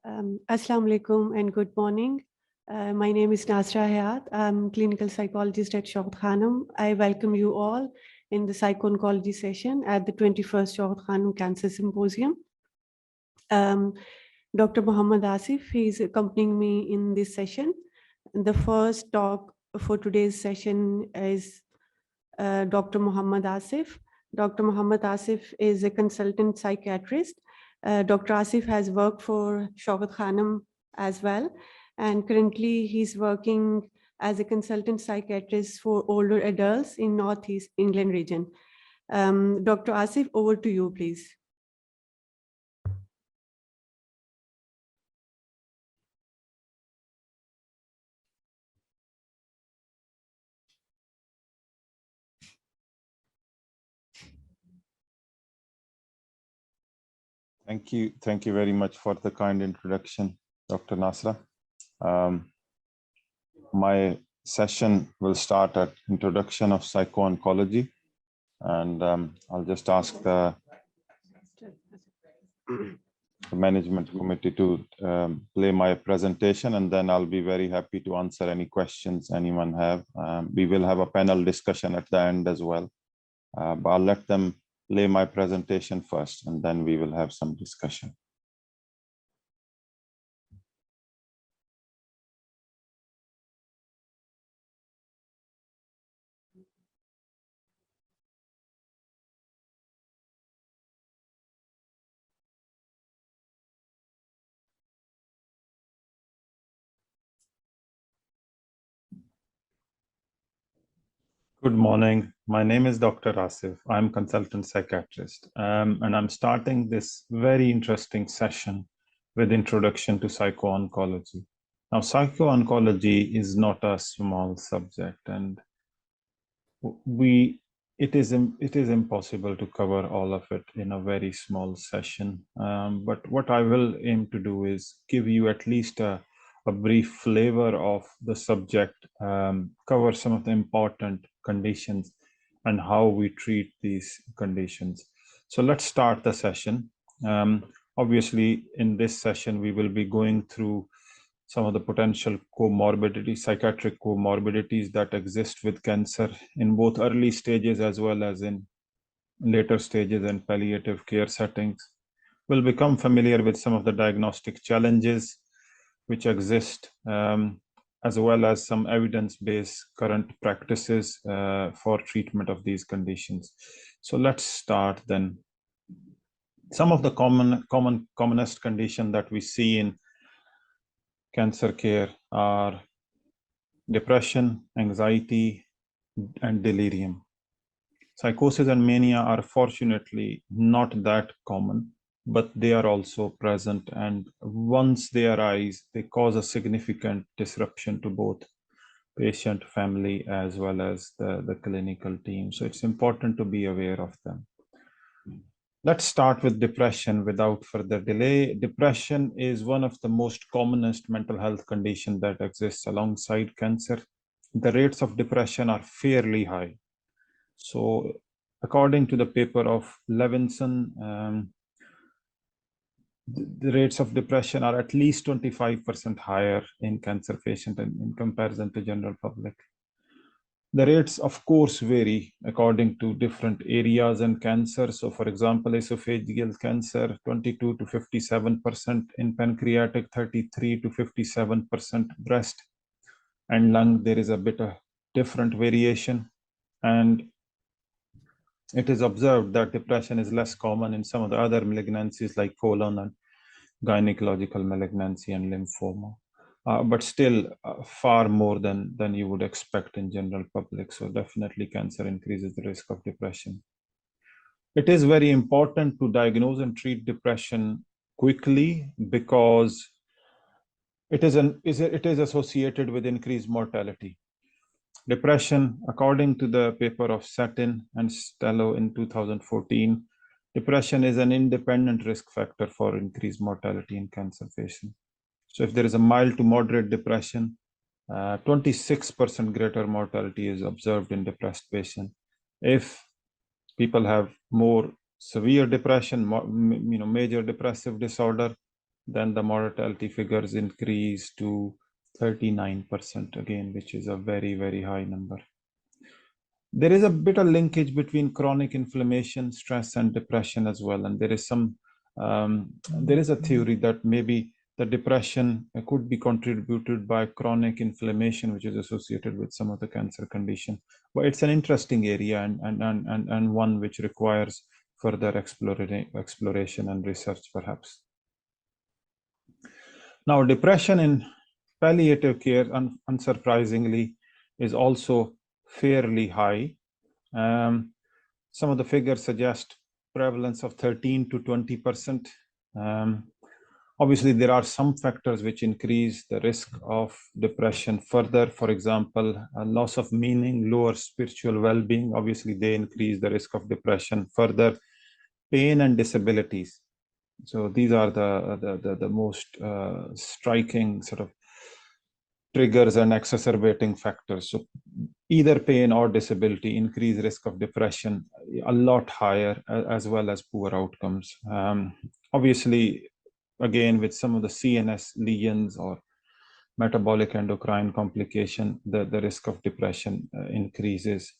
Assalamu alaikum and good morning. My name is Nasra Hayat. I'm clinical psychologist at Shaukat Khanum. I welcome you all in the Psycho-Oncology session at the 21st Shaukat Khanum Cancer Symposium. Dr. Muhammad Asif, he's accompanying me in this session. The first talk for today's session is Dr. Muhammad Asif. Dr. Muhammad Asif is a consultant psychiatrist. Dr. Asif has worked for Shaukat Khanum as well, and currently he's working as a consultant psychiatrist for older adults in Northeast England region. Dr. Asif, over to you, please. Thank you. Thank you very much for the kind introduction, Dr. Nasra. My session will start at introduction of psycho-oncology, and I'll just ask the management committee to play my presentation, and then I'll be very happy to answer any questions anyone have. We will have a panel discussion at the end as well, but I'll let them lay my presentation first, and then we will have some discussion. Good morning. My name is Dr. Asif. I'm consultant psychiatrist, and I'm starting this very interesting session with introduction to psycho-oncology. Now, psycho-oncology is not a small subject, and it is impossible to cover all of it in a very small session. But what I will aim to do is give you at least a brief flavor of the subject, cover some of the important conditions and how we treat these conditions. So let's start the session. Obviously, in this session, we will be going through some of the potential comorbidities, psychiatric comorbidities that exist with cancer in both early stages as well as in later stages and palliative care settings. We'll become familiar with some of the diagnostic challenges which exist, as well as some evidence-based current practices for treatment of these conditions. So let's start then. Some of the commonest conditions that we see in cancer care are depression, anxiety, and delirium. Psychosis and mania are fortunately not that common, but they are also present, and once they arise, they cause a significant disruption to both patient, family, as well as the clinical team. So it's important to be aware of them. Let's start with depression without further delay. Depression is one of the most commonest mental health conditions that exists alongside cancer. The rates of depression are fairly high. So according to the paper of Levinson, the rates of depression are at least 25% higher in cancer patients in comparison to general public. The rates, of course, vary according to different areas and cancer. So, for example, esophageal cancer, 22 to 57%, in pancreatic, 33 to 57%, breast and lung, there is a bit of different variation. And it is observed that depression is less common in some of the other malignancies like colon and gynecological malignancy and lymphoma. But still far more than you would expect in general public. So definitely cancer increases the risk of depression. It is very important to diagnose and treat depression quickly because it is associated with increased mortality. Depression, according to the paper of Satin and Stello in 2014, depression is an independent risk factor for increased mortality in cancer patients. So if there is a mild to moderate depression, 26% greater mortality is observed in depressed patients. If people have more severe depression, major depressive disorder, then the mortality figures increase to 39% again, which is a very, very high number. There is a bit of linkage between chronic inflammation, stress, and depression as well. And there is a theory that maybe the depression could be contributed by chronic inflammation, which is associated with some of the cancer condition. But it's an interesting area and one which requires further exploration and research, perhaps. Now, depression in palliative care, unsurprisingly, is also fairly high. Some of the figures suggest prevalence of 13 to 20%. Obviously, there are some factors which increase the risk of depression further. For example, a loss of meaning, lower spiritual well-being. Obviously, they increase the risk of depression further. Pain and disabilities. So these are the most striking sort of triggers and exacerbating factors. So either pain or disability increase risk of depression a lot higher, as well as poor outcomes. Obviously, again, with some of the CNS lesions or metabolic endocrine complication, the risk of depression increases.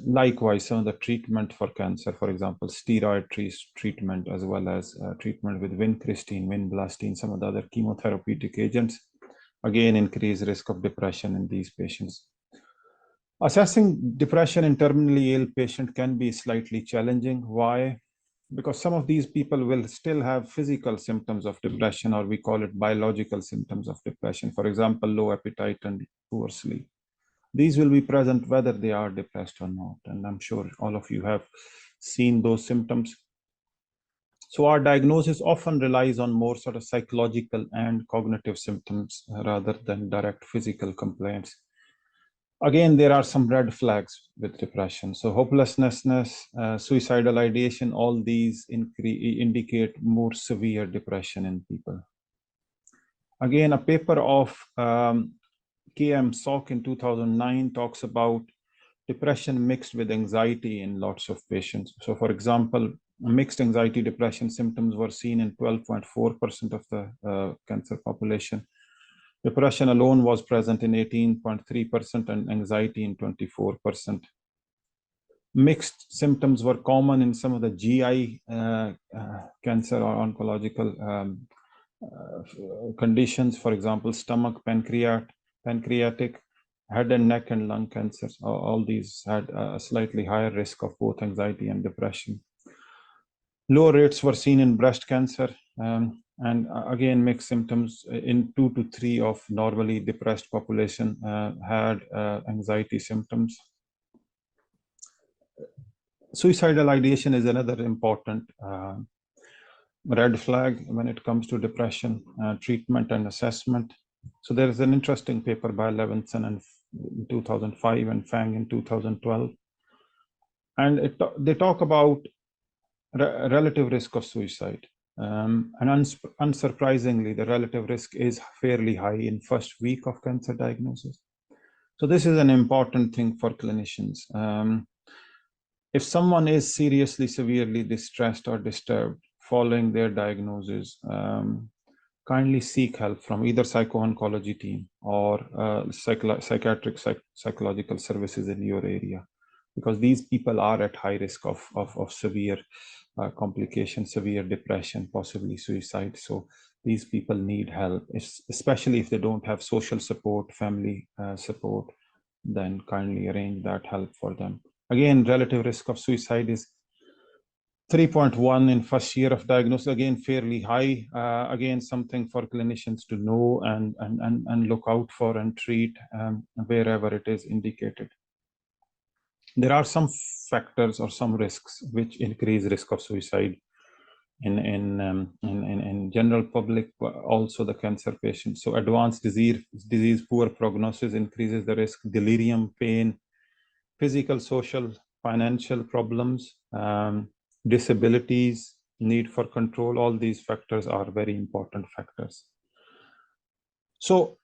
Likewise, some of the treatment for cancer, for example, steroid treatment, as well as treatment with vincristine, vinblastine, some of the other chemotherapeutic agents, again, increase risk of depression in these patients. Assessing depression in terminally ill patient can be slightly challenging. Why? Because some of these people will still have physical symptoms of depression, or we call it biological symptoms of depression. For example, low appetite and poor sleep. These will be present whether they are depressed or not. And I'm sure all of you have seen those symptoms. So our diagnosis often relies on more sort of psychological and cognitive symptoms rather than direct physical complaints. Again, there are some red flags with depression. So hopelessness, suicidal ideation, all these indicate more severe depression in people. Again, a paper of K.M. Sok in 2009 talks about depression mixed with anxiety in lots of patients. So for example, mixed anxiety depression symptoms were seen in 12.4% of the cancer population. Depression alone was present in 18.3% and anxiety in 24%. Mixed symptoms were common in some of the GI cancer or oncological conditions, for example, stomach, pancreatic, head and neck and lung cancers. All these had a slightly higher risk of both anxiety and depression. Low rates were seen in breast cancer, and again, mixed symptoms in 2 to 3 of normally depressed population had anxiety symptoms. Suicidal ideation is another important red flag when it comes to depression treatment and assessment. So there is an interesting paper by Levinson in 2005 and Fang in 2012. And they talk about relative risk of suicide. And unsurprisingly, the relative risk is fairly high in first week of cancer diagnosis. So this is an important thing for clinicians. If someone is seriously, severely distressed or disturbed following their diagnosis, kindly seek help from either Psycho-Oncology team or psychiatric psychological services in your area, because these people are at high risk of severe complications, severe depression, possibly suicide. So these people need help, especially if they don't have social support, family support, then kindly arrange that help for them. Again, relative risk of suicide is 3.1 in first year of diagnosis, again, fairly high. Again, something for clinicians to know and look out for and treat wherever it is indicated. There are some factors or some risks which increase risk of suicide in general public, but also the cancer patients. So advanced disease, poor prognosis increases the risk, delirium, pain, physical, social, financial problems, disabilities, need for control. All these factors are very important factors. So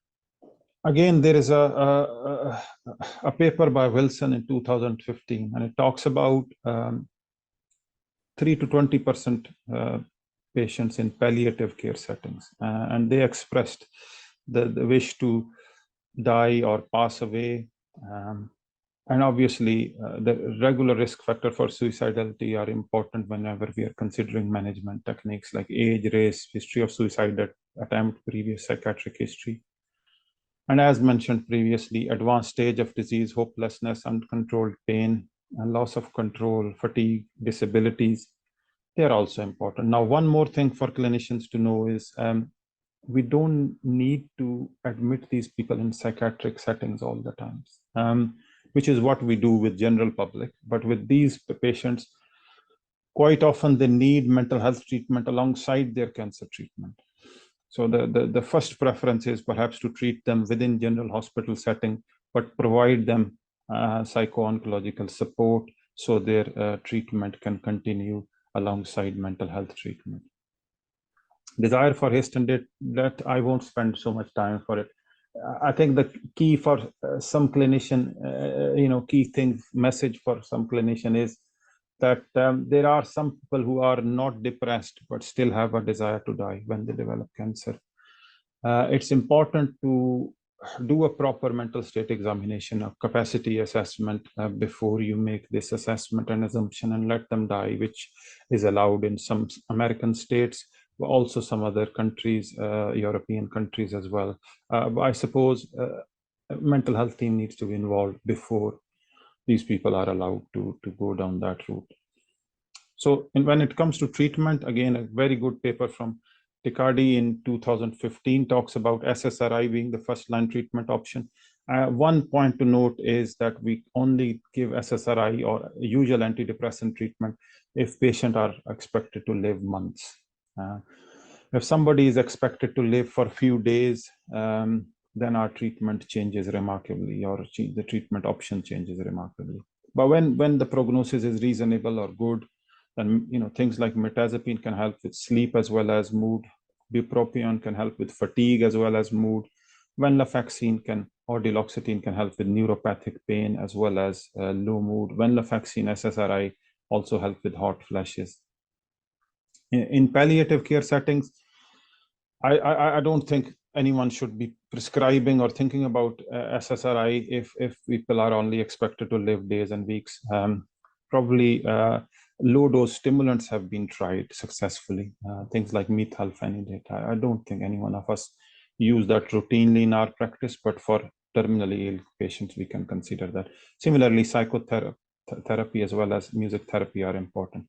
again, there is a paper by Wilson in 2015, and it talks about 3 to 20% patients in palliative care settings, and they expressed the wish to die or pass away. And obviously, the regular risk factor for suicidality are important whenever we are considering management techniques like age, race, history of suicide attempt, previous psychiatric history. And as mentioned previously, advanced stage of disease, hopelessness, uncontrolled pain, and loss of control, fatigue, disabilities, they're also important. Now, one more thing for clinicians to know is we don't need to admit these people in psychiatric settings all the time, which is what we do with general public. But with these patients, quite often they need mental health treatment alongside their cancer treatment. So the first preference is perhaps to treat them within general hospital setting, but provide them psycho-oncological support so their treatment can continue alongside mental health treatment. Desire for hastened death, I won't spend so much time for it. I think the key for some clinician, key thing, message for some clinician is that there are some people who are not depressed, but still have a desire to die when they develop cancer. It's important to do a proper mental state examination, a capacity assessment before you make this assessment and assumption and let them die, which is allowed in some American states, but also some other countries, European countries as well. But I suppose mental health team needs to be involved before these people are allowed to go down that route. So when it comes to treatment, again, a very good paper from Ticardi in 2015 talks about SSRI being the first line treatment option. One point to note is that we only give SSRI or usual antidepressant treatment if patients are expected to live months. If somebody is expected to live for a few days, then our treatment changes remarkably, or the treatment option changes remarkably. But when the prognosis is reasonable or good, then things like mirtazapine can help with sleep as well as mood. Bupropion can help with fatigue as well as mood. Venlafaxine or duloxetine can help with neuropathic pain as well as low mood. Venlafaxine SSRI also help with hot flashes. In palliative care settings, I don't think anyone should be prescribing or thinking about SSRI if people are only expected to live days and weeks. Probably low dose stimulants have been tried successfully, things like methylphenidate. I don't think any one of us use that routinely in our practice, but for terminally ill patients, we can consider that. Similarly, psychotherapy as well as music therapy are important.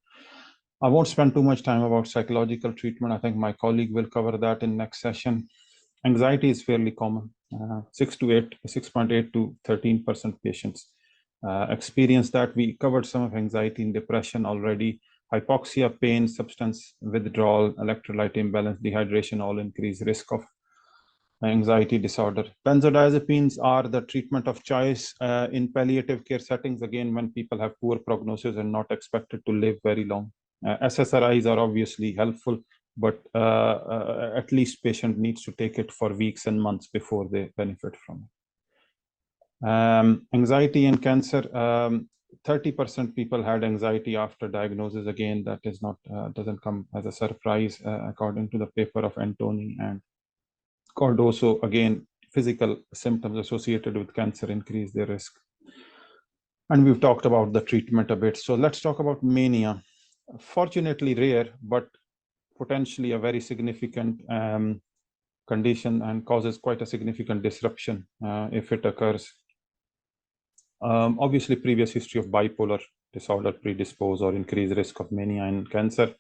I won't spend too much time about psychological treatment. I think my colleague will cover that in next session. Anxiety is fairly common. 6.8 to 13% patients experience that. We covered some of anxiety and depression already. Hypoxia, pain, substance withdrawal, electrolyte imbalance, dehydration all increase risk of anxiety disorder. Benzodiazepines are the treatment of choice in palliative care settings, again, when people have poor prognosis and not expected to live very long. SSRIs are obviously helpful, but at least patient needs to take it for weeks and months before they benefit from it. Anxiety and cancer, 30% people had anxiety after diagnosis. Again, that is not doesn't come as a surprise, according to the paper of Antoni and Cardoso. Again, physical symptoms associated with cancer increase their risk. And we've talked about the treatment a bit. So let's talk about mania. Fortunately rare, but potentially a very significant condition and causes quite a significant disruption if it occurs. Obviously, previous history of bipolar disorder predispose or increase risk of mania and cancer,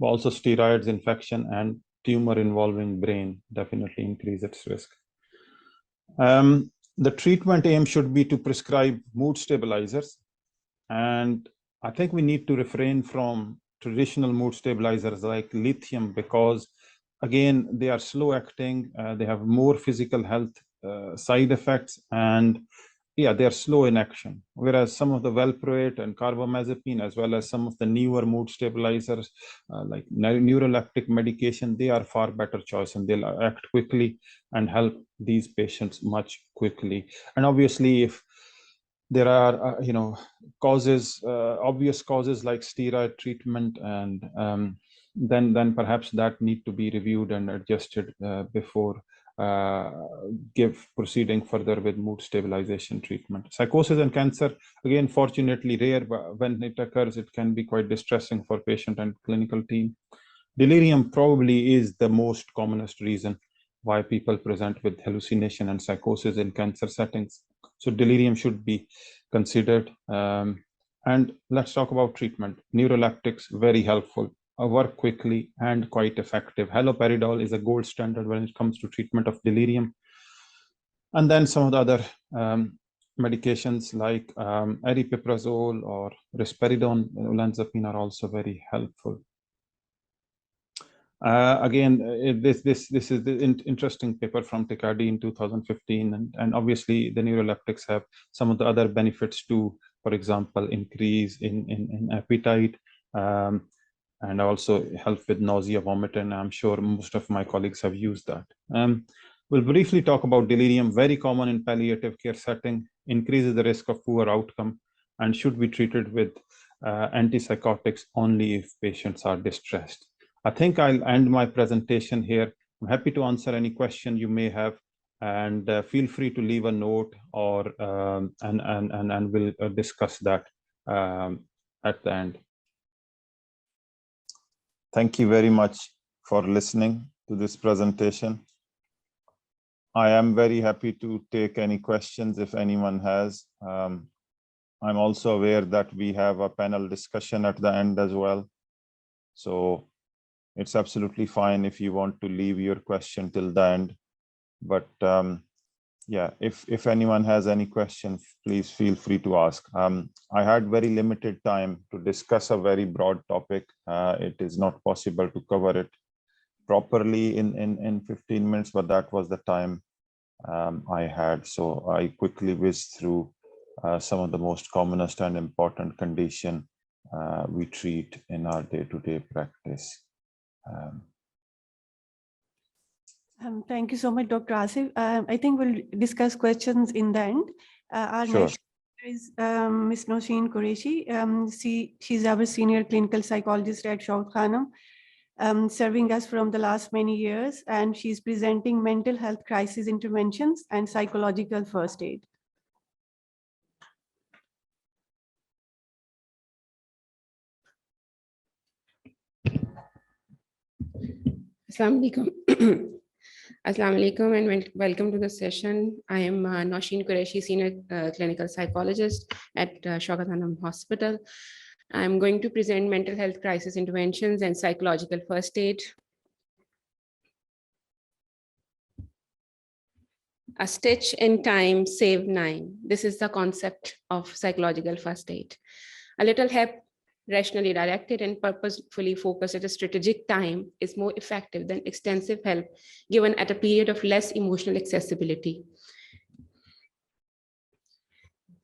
but also steroids, infection, and tumor involving brain definitely increase its risk. The treatment aim should be to prescribe mood stabilizers, and I think we need to refrain from traditional mood stabilizers like lithium because, again, they are slow acting, they have more physical health side effects, and yeah, they're slow in action. Whereas some of the valproate and carbamazepine, as well as some of the newer mood stabilizers like neuroleptic medication, they are far better choice and they'll act quickly and help these patients much quickly. And obviously, if there are, causes, obvious causes like steroid treatment and then perhaps that need to be reviewed and adjusted before proceeding further with mood stabilization treatment. Psychosis and cancer, again, fortunately rare, but when it occurs, it can be quite distressing for patient and clinical team. Delirium probably is the most commonest reason why people present with hallucination and psychosis in cancer settings. So delirium should be considered. And let's talk about treatment. Neuroleptics, very helpful, work quickly and quite effective. Haloperidol is a gold standard when it comes to treatment of delirium. And then some of the other medications like aripiprazole or risperidone, olanzapine are also very helpful. Again, this is the interesting paper from Ticardi in 2015, and obviously the neuroleptics have some of the other benefits too. For example, increase in appetite, and also help with nausea, vomit, and I'm sure most of my colleagues have used that. We'll briefly talk about delirium, very common in palliative care setting, increases the risk of poor outcome, and should be treated with antipsychotics only if patients are distressed. I think I'll end my presentation here. I'm happy to answer any question you may have, and feel free to leave a note or and we'll discuss that at the end. Thank you very much for listening to this presentation. I am very happy to take any questions if anyone has. I'm also aware that we have a panel discussion at the end as well. So it's absolutely fine if you want to leave your question till the end. But yeah, if anyone has any questions, please feel free to ask. I had very limited time to discuss a very broad topic. It is not possible to cover it properly in 15 minutes, but that was the time I had. So I quickly whizzed through some of the most commonest and important condition we treat in our day-to-day practice. Thank you so much, Dr. Asif. I think we'll discuss questions in the end. Our Sure. next is Ms. Nosheen Qureshi. She's our senior clinical psychologist at Shaukat, serving us from the last many years, and she's presenting mental health crisis interventions and psychological first aid. Assalamu alaikum. Assalamu alaikum and welcome to the session. I am Nosheen Qureshi, senior clinical psychologist at Shaukat Hospital. I'm going to present mental health crisis interventions and psychological first aid. A stitch in time, save 9. This is the concept of psychological first aid. A little help, rationally directed and purposefully focused at a strategic time, is more effective than extensive help given at a period of less emotional accessibility.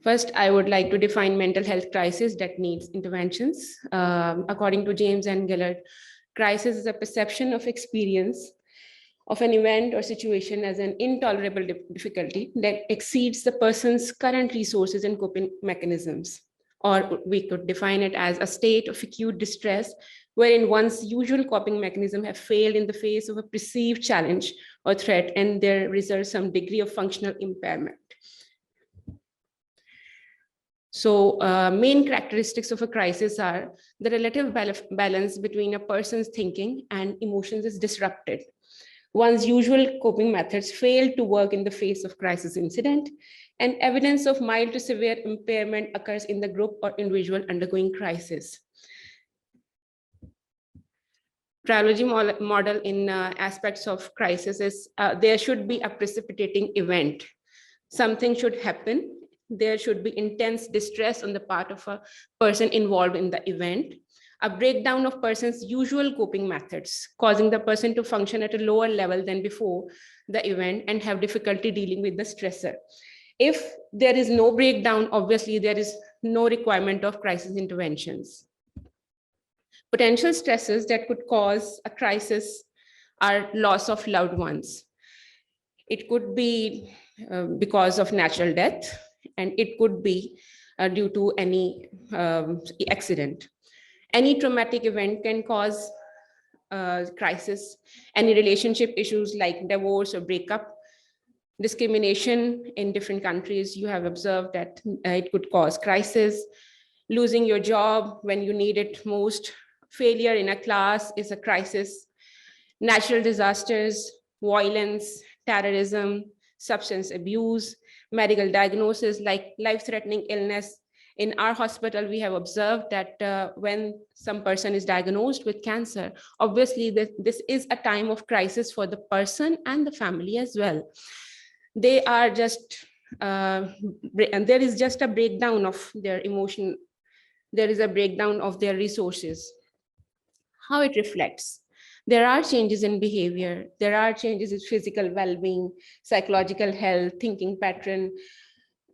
First, I would like to define mental health crisis that needs interventions. According to James and Gillard, crisis is a perception of experience of an event or situation as an intolerable difficulty that exceeds the person's current resources and coping mechanisms. Or we could define it as a state of acute distress wherein one's usual coping mechanism have failed in the face of a perceived challenge or threat, and there results some degree of functional impairment. So main characteristics of a crisis are the relative balance between a person's thinking and emotions is disrupted. One's usual coping methods fail to work in the face of crisis incident, and evidence of mild to severe impairment occurs in the group or individual undergoing crisis. Trilogy model in aspects of crisis is there should be a precipitating event. Something should happen. There should be intense distress on the part of a person involved in the event. A breakdown of person's usual coping methods, causing the person to function at a lower level than before the event and have difficulty dealing with the stressor. If there is no breakdown, obviously there is no requirement of crisis interventions. Potential stresses that could cause a crisis are loss of loved ones. It could be because of natural death, and it could be due to any accident. Any traumatic event can cause crisis, any relationship issues like divorce or breakup, discrimination in different countries, you have observed that it could cause crisis, losing your job when you need it most, failure in a class is a crisis, natural disasters, violence, terrorism, substance abuse, medical diagnosis like life-threatening illness. In our hospital, we have observed that when some person is diagnosed with cancer, obviously this is a time of crisis for the person and the family as well. They are just, and there is just a breakdown of their emotion. There is a breakdown of their resources. How it reflects. There are changes in behavior. There are changes in physical well-being, psychological health, thinking pattern.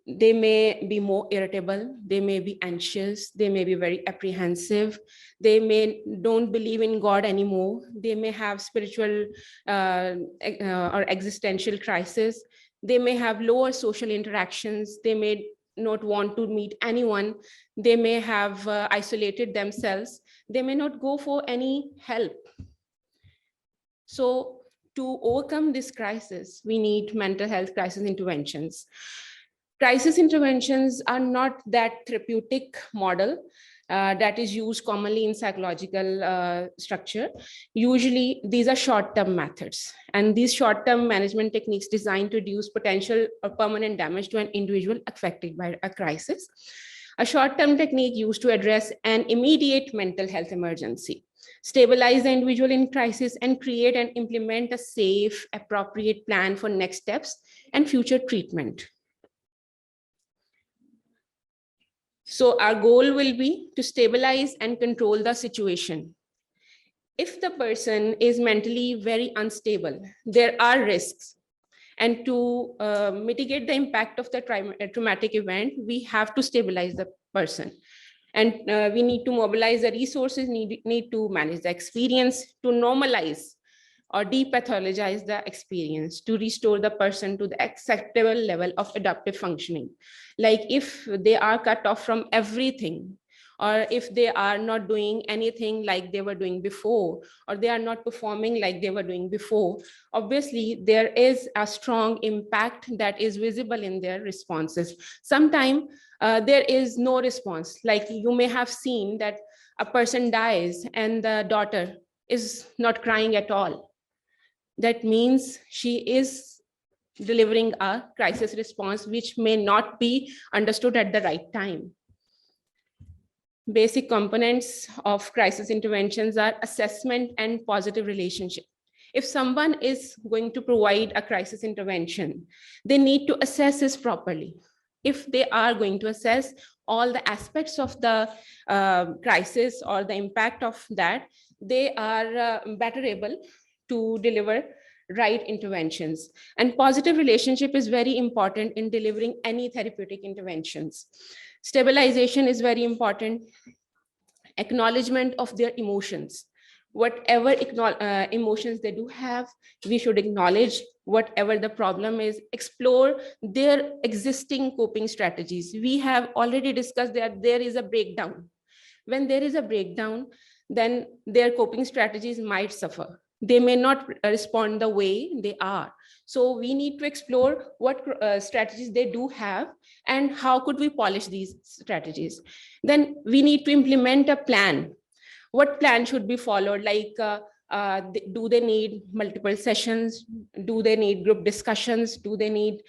They may be more irritable. They may be anxious. They may be very apprehensive. They may don't believe in God anymore. They may have spiritual or existential crisis. They may have lower social interactions. They may not want to meet anyone. They may have isolated themselves. They may not go for any help. So to overcome this crisis, we need mental health crisis interventions. Crisis interventions are not that therapeutic model that is used commonly in psychological structure. Usually, these are short-term methods, and these short-term management techniques designed to reduce potential or permanent damage to an individual affected by a crisis. A short-term technique used to address an immediate mental health emergency, stabilize the individual in crisis, and create and implement a safe, appropriate plan for next steps and future treatment. So our goal will be to stabilize and control the situation. If the person is mentally very unstable, there are risks. And to mitigate the impact of the traumatic event, we have to stabilize the person. And we need to mobilize the resources, need to manage the experience, to normalize or depathologize the experience, to restore the person to the acceptable level of adaptive functioning. Like if they are cut off from everything, or if they are not doing anything like they were doing before, or they are not performing like they were doing before, obviously there is a strong impact that is visible in their responses. Sometimes there is no response. Like you may have seen that a person dies and the daughter is not crying at all. That means she is delivering a crisis response which may not be understood at the right time. Basic components of crisis interventions are assessment and positive relationship. If someone is going to provide a crisis intervention, they need to assess this properly. If they are going to assess all the aspects of the crisis or the impact of that, they are better able to deliver right interventions. And positive relationship is very important in delivering any therapeutic interventions. Stabilization is very important. Acknowledgement of their emotions. Whatever emotions they do have, we should acknowledge whatever the problem is, explore their existing coping strategies. We have already discussed that there is a breakdown. When there is a breakdown, then their coping strategies might suffer. They may not respond the way they are. So we need to explore what strategies they do have and how could we polish these strategies. Then we need to implement a plan. What plan should be followed? Like, do they need multiple sessions? Do they need group discussions? Do they need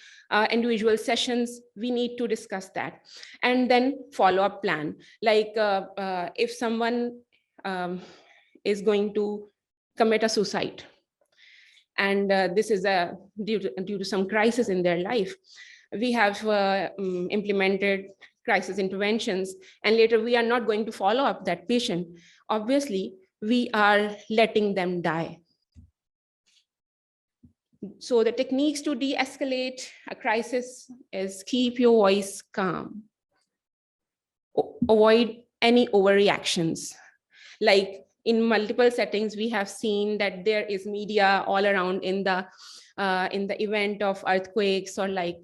individual sessions? We need to discuss that. And then follow-up plan. Like if someone is going to commit a suicide, and this is due to some crisis in their life, we have implemented crisis interventions, and later we are not going to follow up that patient. Obviously, we are letting them die. So the techniques to de-escalate a crisis is keep your voice calm. Avoid any overreactions. Like in multiple settings, we have seen that there is media all around in the event of earthquakes, or like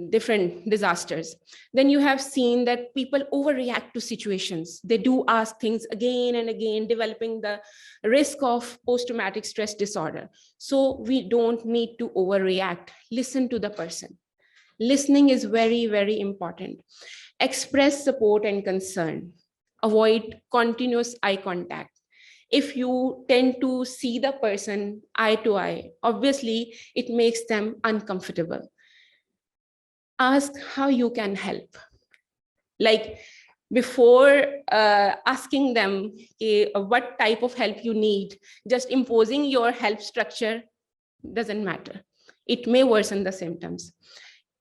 different disasters. Then you have seen that people overreact to situations. They do ask things again and again, developing the risk of post-traumatic stress disorder. So we don't need to overreact. Listen to the person. Listening is very, very important. Express support and concern. Avoid continuous eye contact. If you tend to see the person eye to eye, obviously it makes them uncomfortable. Ask how you can help. Like before asking them what type of help you need, just imposing your help structure doesn't matter. It may worsen the symptoms.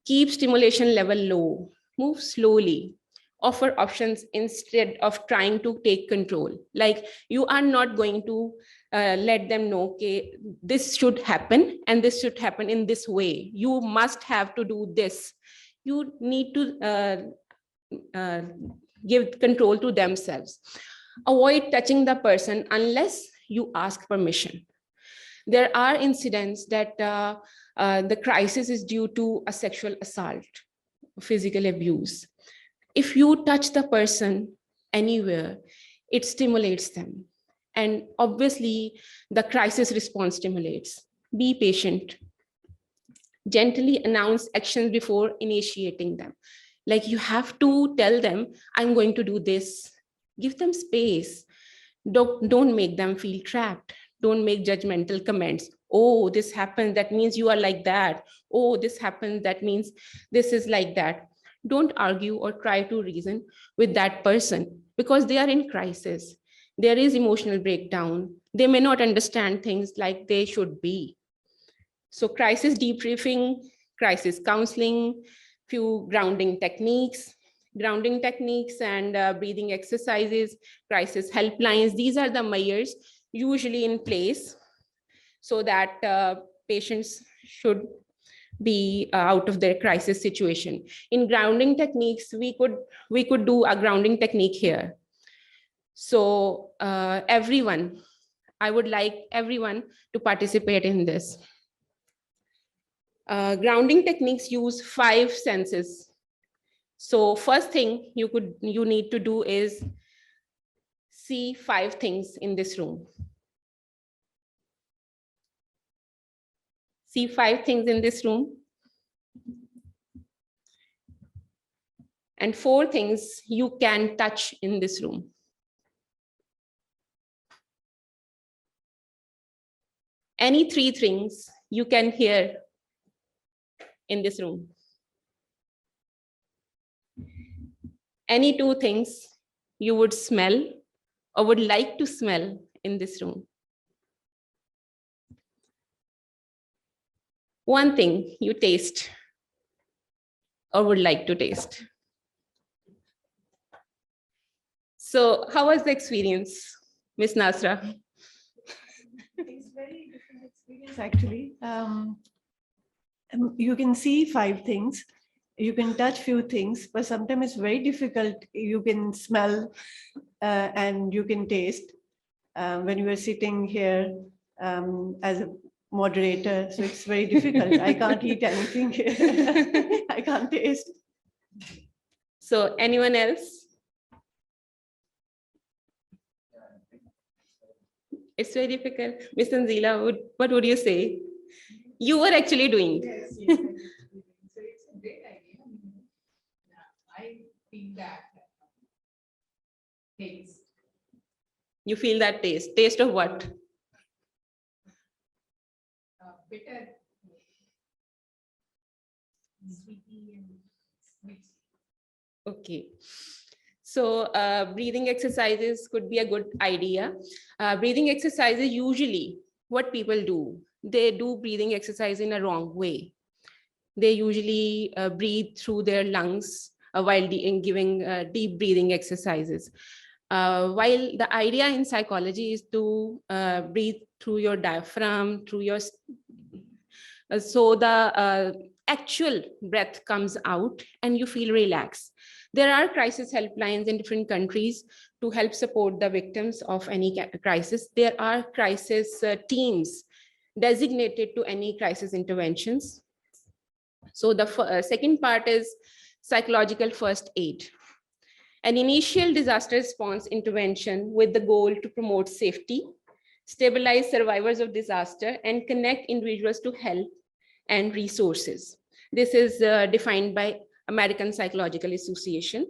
Keep stimulation level low. Move slowly. Offer options instead of trying to take control. Like you are not going to let them know, okay, this should happen and this should happen in this way. You must have to do this. You need to give control to themselves. Avoid touching the person unless you ask permission. There are incidents that the crisis is due to a sexual assault, physical abuse. If you touch the person anywhere, it stimulates them. And obviously, the crisis response stimulates. Be patient. Gently announce actions before initiating them. Like you have to tell them, I'm going to do this. Give them space. Don't make them feel trapped. Don't make judgmental comments. Oh, this happened, that means you are like that. Oh, this happened, that means this is like that. Don't argue or try to reason with that person because they are in crisis. There is emotional breakdown. They may not understand things like they should be. So crisis debriefing, crisis counseling, few grounding techniques and breathing exercises, crisis helplines. These are the measures usually in place so that patients should be out of their crisis situation. In grounding techniques, we could do a grounding technique here. So I would like everyone to participate in this. Grounding techniques use 5 senses. So first thing you need to do is see 5 things in this room. See 5 things in this room. And 4 things you can touch in this room. Any 3 things you can hear in this room. Any 2 things you would smell or would like to smell in this room. 1 thing you taste or would like to taste. So how was the experience, Ms. Nasra? It's very different experience actually. You can see 5 things, you can touch few things, but sometimes it's very difficult. You can smell and you can taste when you are sitting here as a moderator. So it's very difficult. I can't eat anything here. I can't taste. So anyone else? It's very difficult. Ms. Tanzila, what would you say? You were actually doing. Yes, yes. So it's a great idea. I feel that taste. You feel that taste. Taste of what? Bitter, sweety, and sweet. Okay. So breathing exercises could be a good idea. Breathing exercises, usually what people do, they do breathing exercise in a wrong way. They usually breathe through their lungs while giving deep breathing exercises. While the idea in psychology is to breathe through your diaphragm, through your, so the actual breath comes out and you feel relaxed. There are crisis helplines in different countries to help support the victims of any crisis. There are crisis teams designated to any crisis interventions. So the second part is psychological first aid. An initial disaster response intervention with the goal to promote safety, stabilize survivors of disaster, and connect individuals to help and resources. This is defined by American Psychological Association.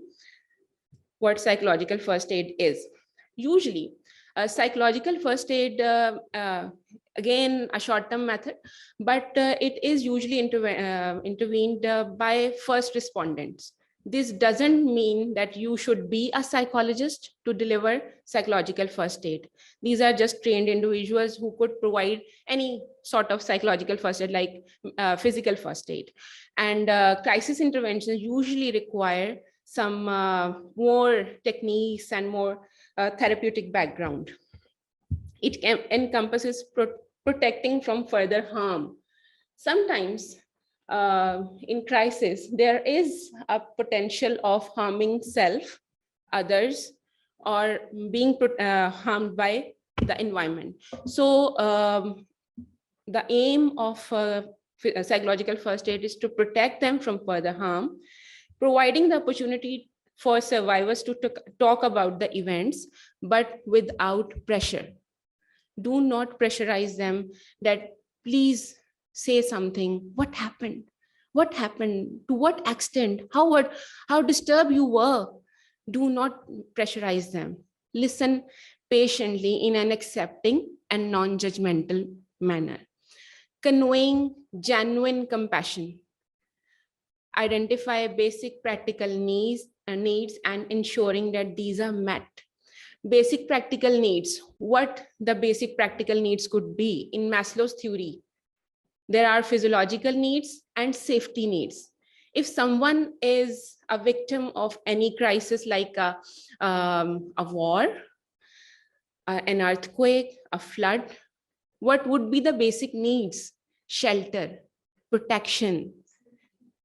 What psychological first aid is. Usually, psychological first aid, again, a short-term method, but it is usually intervened by first respondents. This doesn't mean that you should be a psychologist to deliver psychological first aid. These are just trained individuals who could provide any sort of psychological first aid, like physical first aid. And crisis interventions usually require some more techniques and more therapeutic background. It encompasses protecting from further harm. Sometimes in crisis, there is a potential of harming self, others, or being harmed by the environment. So the aim of psychological first aid is to protect them from further harm, providing the opportunity for survivors to talk about the events, but without pressure. Do not pressurize them that please say something. What happened? What happened? To what extent? How disturbed you were? Do not pressurize them. Listen patiently in an accepting and non-judgmental manner. Conveying genuine compassion. Identify basic practical needs and ensuring that these are met. Basic practical needs, what the basic practical needs could be. In Maslow's theory, there are physiological needs and safety needs. If someone is a victim of any crisis like a war, an earthquake, a flood, what would be the basic needs? Shelter, protection,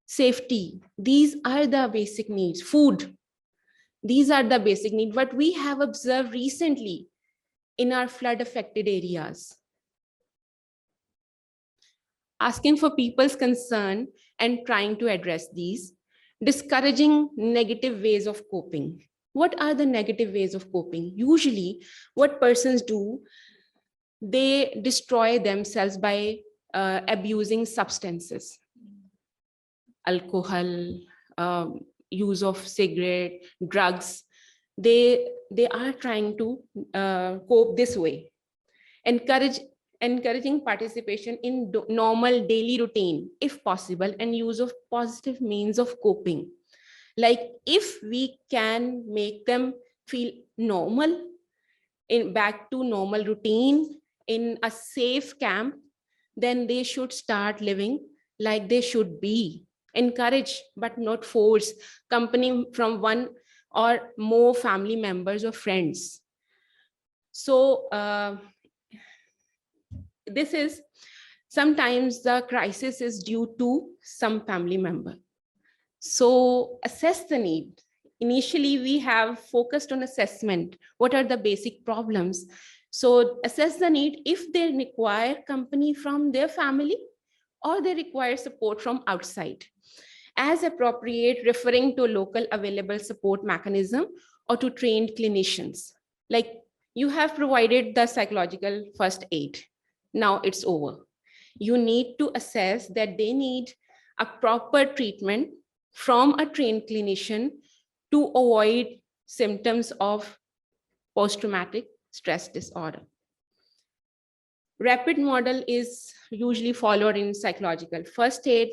safety. These are the basic needs. Food. These are the basic needs. What we have observed recently in our flood affected areas. Asking for people's concern and trying to address these. Discouraging negative ways of coping. What are the negative ways of coping? Usually what persons do, they destroy themselves by abusing substances. Alcohol, use of cigarette, drugs. They are trying to cope this way. Encouraging participation in normal daily routine, if possible, and use of positive means of coping. Like if we can make them feel normal, back to normal routine in a safe camp, then they should start living like they should be. Encourage but not force. Company from one or more family members or friends. So this is sometimes the crisis is due to some family member. So assess the need. Initially, we have focused on assessment. What are the basic problems? So assess the need if they require company from their family or they require support from outside. As appropriate, referring to local available support mechanism or to trained clinicians. Like you have provided the psychological first aid. Now it's over. You need to assess that they need a proper treatment from a trained clinician to avoid symptoms of post-traumatic stress disorder. Rapid model is usually followed in psychological first aid,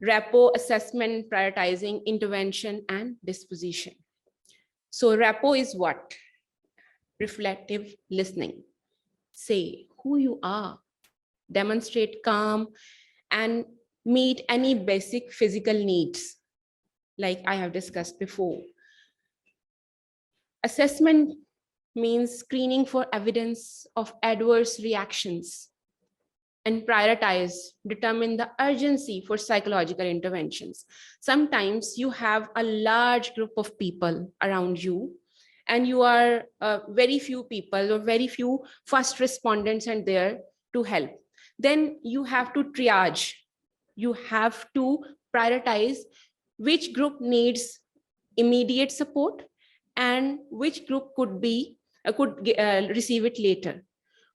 rapport, assessment, prioritizing, intervention, and disposition. So rapport is what? Reflective listening. Say who you are, demonstrate calm, and meet any basic physical needs, like I have discussed before. Assessment means screening for evidence of adverse reactions, and prioritize, determine the urgency for psychological interventions. Sometimes you have a large group of people around you, and you are very few people or very few first respondents and there to help. Then you have to triage. You have to prioritize which group needs immediate support and which group could receive it later.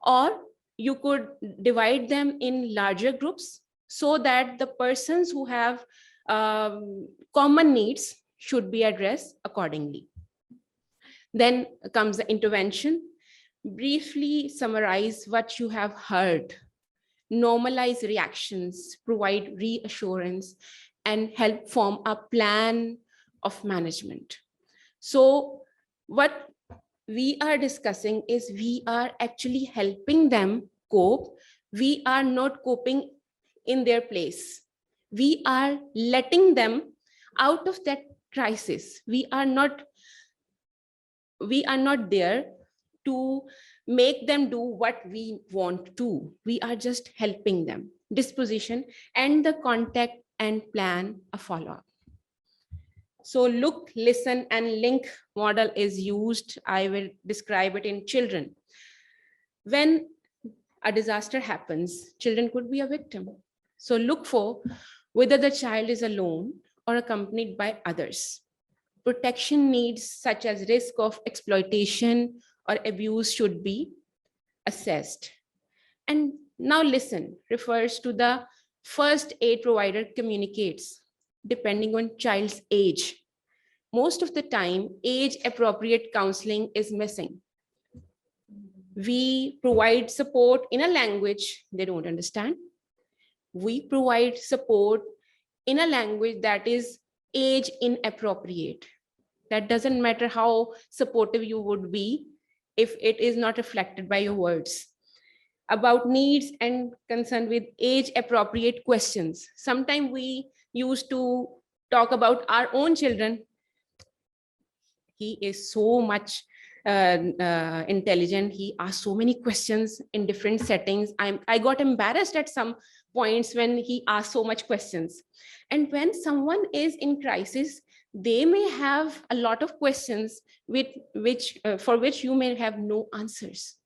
Or you could divide them in larger groups so that the persons who have common needs should be addressed accordingly. Then comes the intervention. Briefly summarize what you have heard, normalize reactions, provide reassurance, and help form a plan of management. So what we are discussing is we are actually helping them cope. We are not coping in their place. We are letting them out of that crisis. We are not there to make them do what we want to. We are just helping them. Disposition and the contact and plan a follow-up. So look, listen, and link model is used. I will describe it in children. When a disaster happens, children could be a victim. So look for whether the child is alone or accompanied by others. Protection needs such as risk of exploitation or abuse should be assessed. And now listen refers to the first aid provider communicates depending on child's age. Most of the time, age appropriate counseling is missing. We provide support in a language they don't understand. We provide support in a language that is age inappropriate. That doesn't matter how supportive you would be if it is not reflected by your words. About needs and concern with age appropriate questions. Sometimes we used to talk about our own children. He is so much intelligent. He asked so many questions in different settings. I got embarrassed at some points when he asked so much questions. And when someone is in crisis, they may have a lot of questions for which you may have no answers.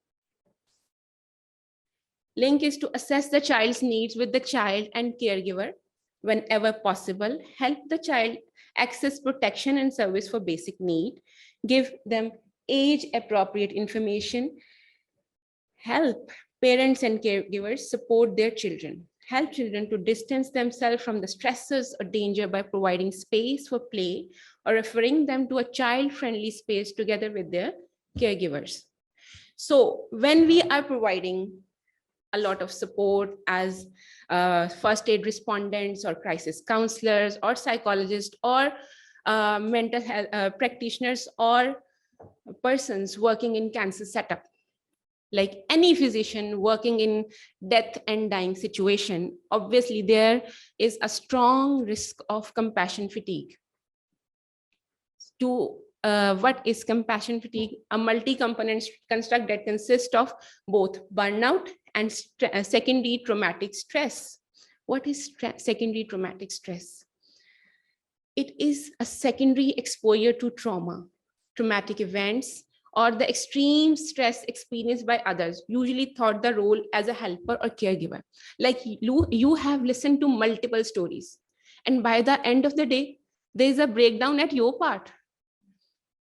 Link is to assess the child's needs with the child and caregiver whenever possible. Help the child access protection and service for basic need. Give them age-appropriate information. Help parents and caregivers support their children. Help children to distance themselves from the stresses or danger by providing space for play or referring them to a child-friendly space together with their caregivers. So when we are providing a lot of support as first aid respondents or crisis counselors or psychologists or mental health practitioners or persons working in cancer setup, like any physician working in death and dying situation, obviously there is a strong risk of compassion fatigue. What is compassion fatigue? A multi-component construct that consists of both burnout and secondary traumatic stress. What is secondary traumatic stress? It is a secondary exposure to trauma, traumatic events, or the extreme stress experienced by others, usually thought the role as a helper or caregiver. Like you have listened to multiple stories, and by the end of the day, there is a breakdown at your part.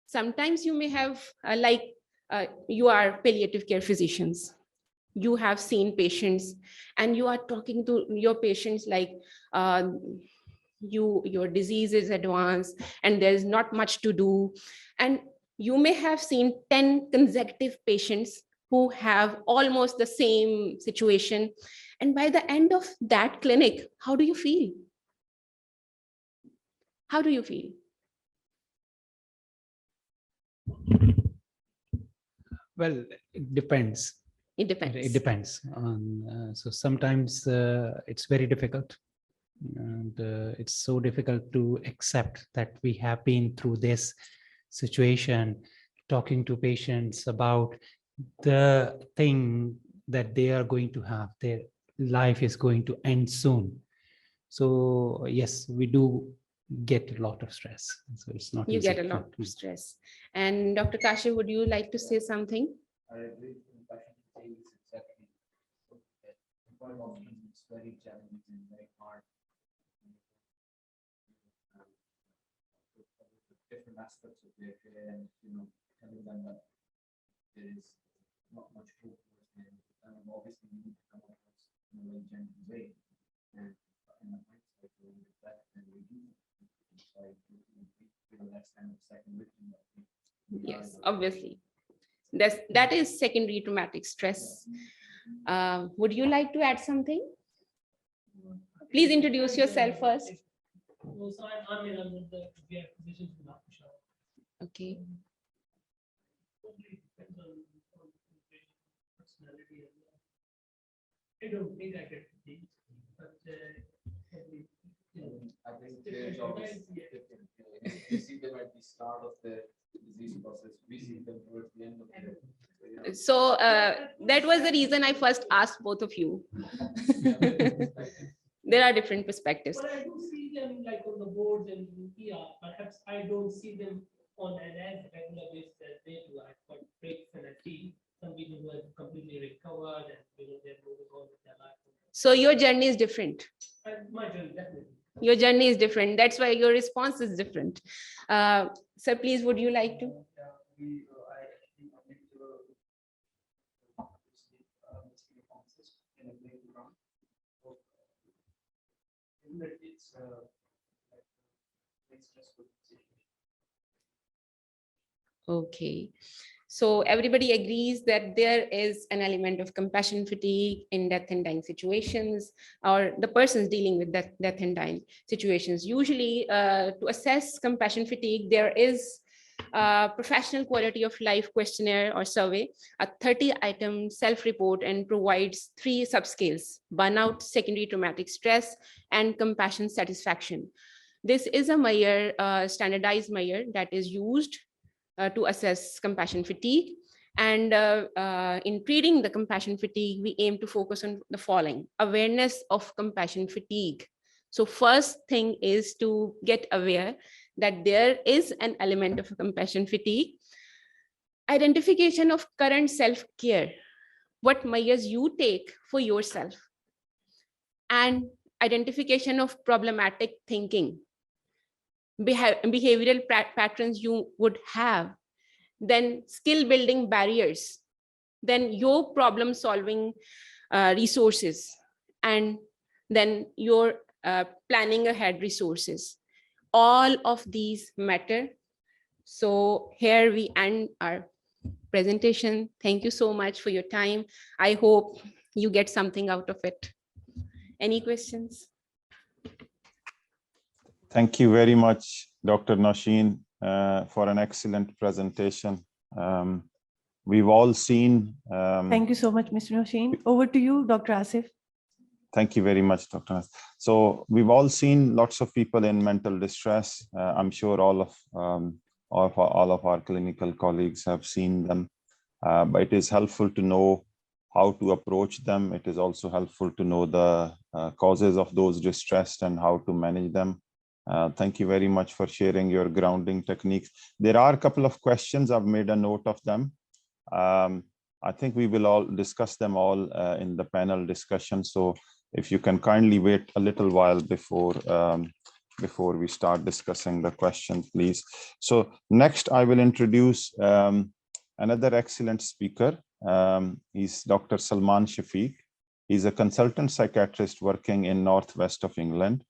Sometimes you may have, you are palliative care physicians. You have seen patients and you are talking to your patients like your disease is advanced and there's not much to do. And you may have seen 10 consecutive patients who have almost the same situation. And by the end of that clinic, how do you feel? How do you feel? Well, it depends. It depends. It depends on. So sometimes it's very difficult, and it's so difficult to accept that we have been through this situation, talking to patients about the thing that they are going to have. Their life is going to end soon. So yes, we do get a lot of stress. So it's not you easy. get a lot of stress. And Dr. Kashi, would you like to say something? I agree. quite often it's very challenging and very hard. Different aspects of their care and telling them that there is not much hope towards the end. Obviously you need to come across in a very gentle way and in the hindsight when you reflect and review that's kind of second victim. Yes, obviously. That is secondary traumatic stress. Would you like to add something? Please introduce yourself first. So I'm the physician from Shaukat. Okay. Totally depends on personality. I don't think I get things, but I think their job is different. We see them at the start of the disease process. We see them towards the end of the. So that was the reason I first asked both of you. There are different perspectives. But I do see them like on the boards and in PR. Perhaps I don't see them on an as regular basis as they do. I've got breaks and I see some people who have completely recovered and they're moving on with their life. So your journey is different. And my journey, definitely. Your journey is different. That's why your response is different. Sir, please, would you like to? Okay. So everybody agrees that there is an element of compassion fatigue in death and dying situations, or the persons dealing with death and dying situations. Usually to assess compassion fatigue, there is a professional quality of life questionnaire or survey, a 30-item self-report, and provides 3 subscales: burnout, secondary traumatic stress, and compassion satisfaction. This is a measure, standardized measure that is used to assess compassion fatigue. And in treating the compassion fatigue, we aim to focus on the following: awareness of compassion fatigue. So first thing is to get aware that there is an element of compassion fatigue. Identification of current self-care, what measures you take for yourself, and identification of problematic thinking, behavioral patterns you would have, then skill building barriers, then your problem solving resources, and then your planning ahead resources. All of these matter. So here we end our presentation. Thank you so much for your time. I hope you get something out of it. Any questions? Thank you very much, Dr. Nausheen, for an excellent presentation. We've all seen... Thank you so much, Mr. Nausheen. Over to you, Dr. Asif. Thank you very much, Dr. Nas. So we've all seen lots of people in mental distress. I'm sure all of our clinical colleagues have seen them, but it is helpful to know how to approach them. It is also helpful to know the causes of those distress and how to manage them. Thank you very much for sharing your grounding techniques. There are a couple of questions. I've made a note of them. I think we will all discuss them all in the panel discussion. So if you can kindly wait a little while before we start discussing the questions, please. So next I will introduce another excellent speaker. He's Dr. Salman Shafiq. He's a consultant psychiatrist working in northwest of England.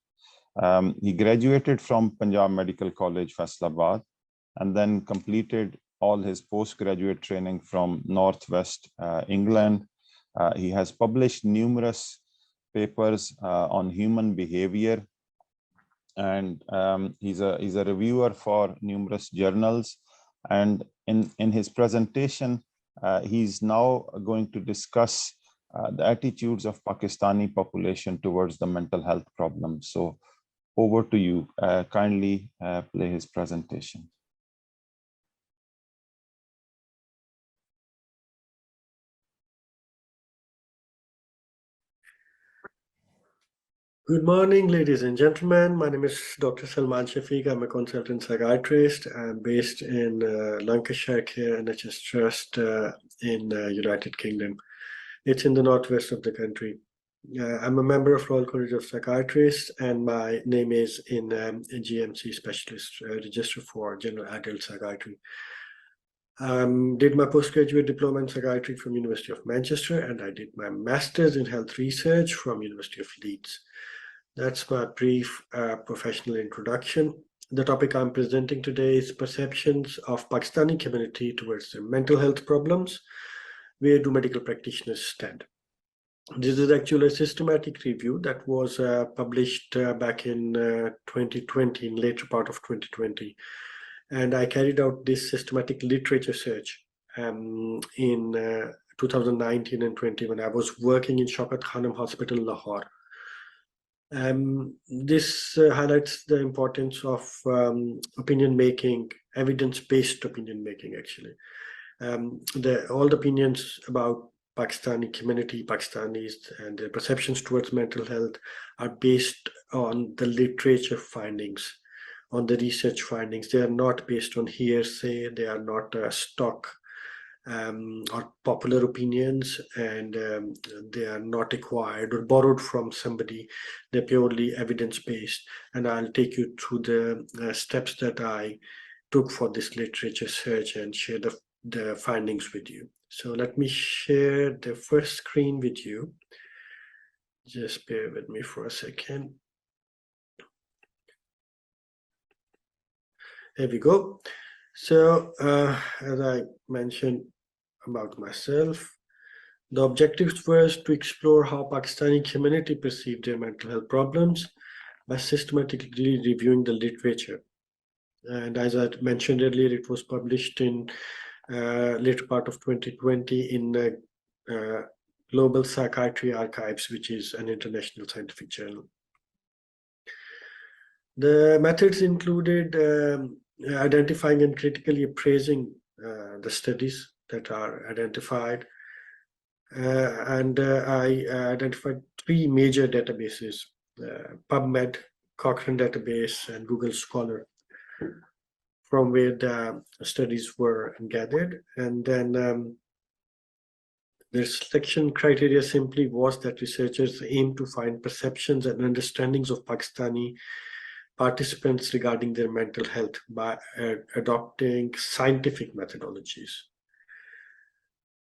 He graduated from Punjab Medical College, Faisalabad, and then completed all his postgraduate training from northwest England. He has published numerous papers on human behavior, and he's a reviewer for numerous journals. And in his presentation, he's now going to discuss the attitudes of Pakistani population towards the mental health problem. So over to you. Kindly play his presentation. Good morning, ladies and gentlemen. My name is Dr. Salman Shafiq. I'm a consultant psychiatrist. I'm based in Lancashire Care NHS Trust in United Kingdom. It's in the northwest of the country. I'm a member of Royal College of Psychiatrists, and my name is in GMC Specialist Register for General Adult Psychiatry. Did my postgraduate diploma in psychiatry from University of Manchester, and I did my master's in health research from University of Leeds. That's my brief professional introduction. The topic I'm presenting today is perceptions of Pakistani community towards their mental health problems. Where do medical practitioners stand? This is actually a systematic review that was published back in 2020, in later part of 2020. And I carried out this systematic literature search in 2019 and 20 when I was working in Shaukat Khanum Hospital, Lahore. This highlights the importance of opinion making, evidence-based opinion making, actually. All the opinions about Pakistani community, Pakistanis, and their perceptions towards mental health are based on the literature findings, on the research findings. They are not based on hearsay, they are not stock or popular opinions, and they are not acquired or borrowed from somebody. They're purely evidence-based, and I'll take you through the steps that I took for this literature search and share the findings with you. So let me share the first screen with you. Just bear with me for a second. Here we go. So as I mentioned about myself, the objectives was to explore how Pakistani community perceived their mental health problems by systematically reviewing the literature. And as I mentioned earlier, it was published in later part of 2020 in Global Psychiatry Archives, which is an international scientific journal. The methods included identifying and critically appraising the studies that are identified. And I identified three major databases, PubMed, Cochrane database, and Google Scholar, from where the studies were gathered. And then the selection criteria simply was that researchers aimed to find perceptions and understandings of Pakistani participants regarding their mental health by adopting scientific methodologies.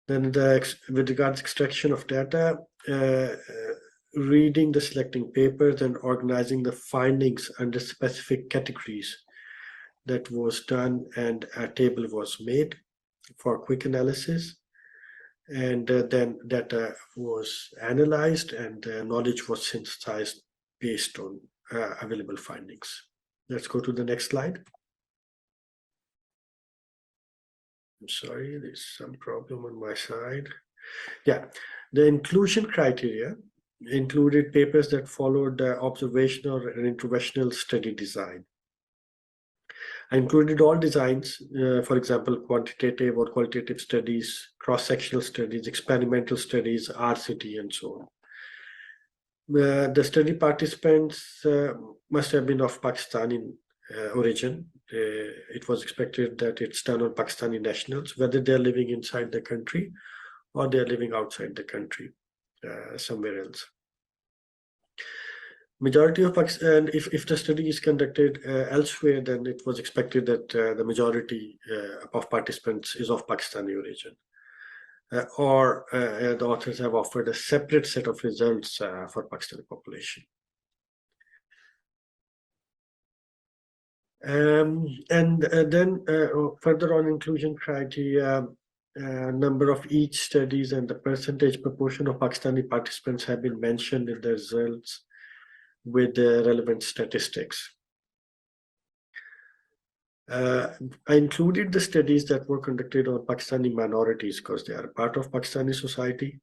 Then with regards to extraction of data, reading the selecting papers and organizing the findings under specific categories that was done, and a table was made for quick analysis. And then data was analyzed and knowledge was synthesized based on available findings. Let's go to the next slide. I'm sorry, there's some problem on my side. Yeah, the inclusion criteria included papers that followed the observational and interventional study design. I included all designs, for example, quantitative or qualitative studies, cross-sectional studies, experimental studies, RCT, and so on. The study participants must have been of Pakistani origin. It was expected that it's done on Pakistani nationals, whether they're living inside the country or they're living outside the country, somewhere else. Majority of Pakistan, if the study is conducted elsewhere, then it was expected that the majority of participants is of Pakistani origin. Or the authors have offered a separate set of results for Pakistani population. And then further on inclusion criteria, number of each studies and the percentage proportion of Pakistani participants have been mentioned in the results with the relevant statistics. I included the studies that were conducted on Pakistani minorities because they are part of Pakistani society.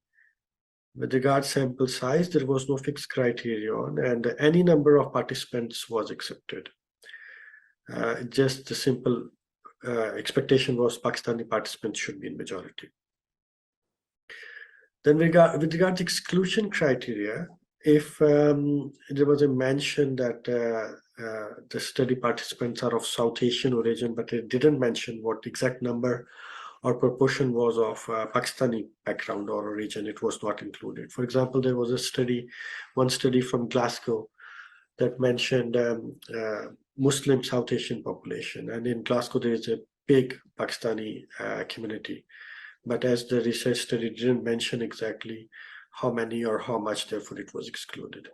With regard to sample size, there was no fixed criterion, and any number of participants was accepted. Just the simple expectation was Pakistani participants should be in majority. Then with regard to exclusion criteria, if there was a mention that the study participants are of South Asian origin, but it didn't mention what exact number or proportion was of Pakistani background or origin, it was not included. For example, there was a study, one study from Glasgow that mentioned Muslim South Asian population. And in Glasgow, there is a big Pakistani community. But as the research study didn't mention exactly how many or how much, therefore it was excluded.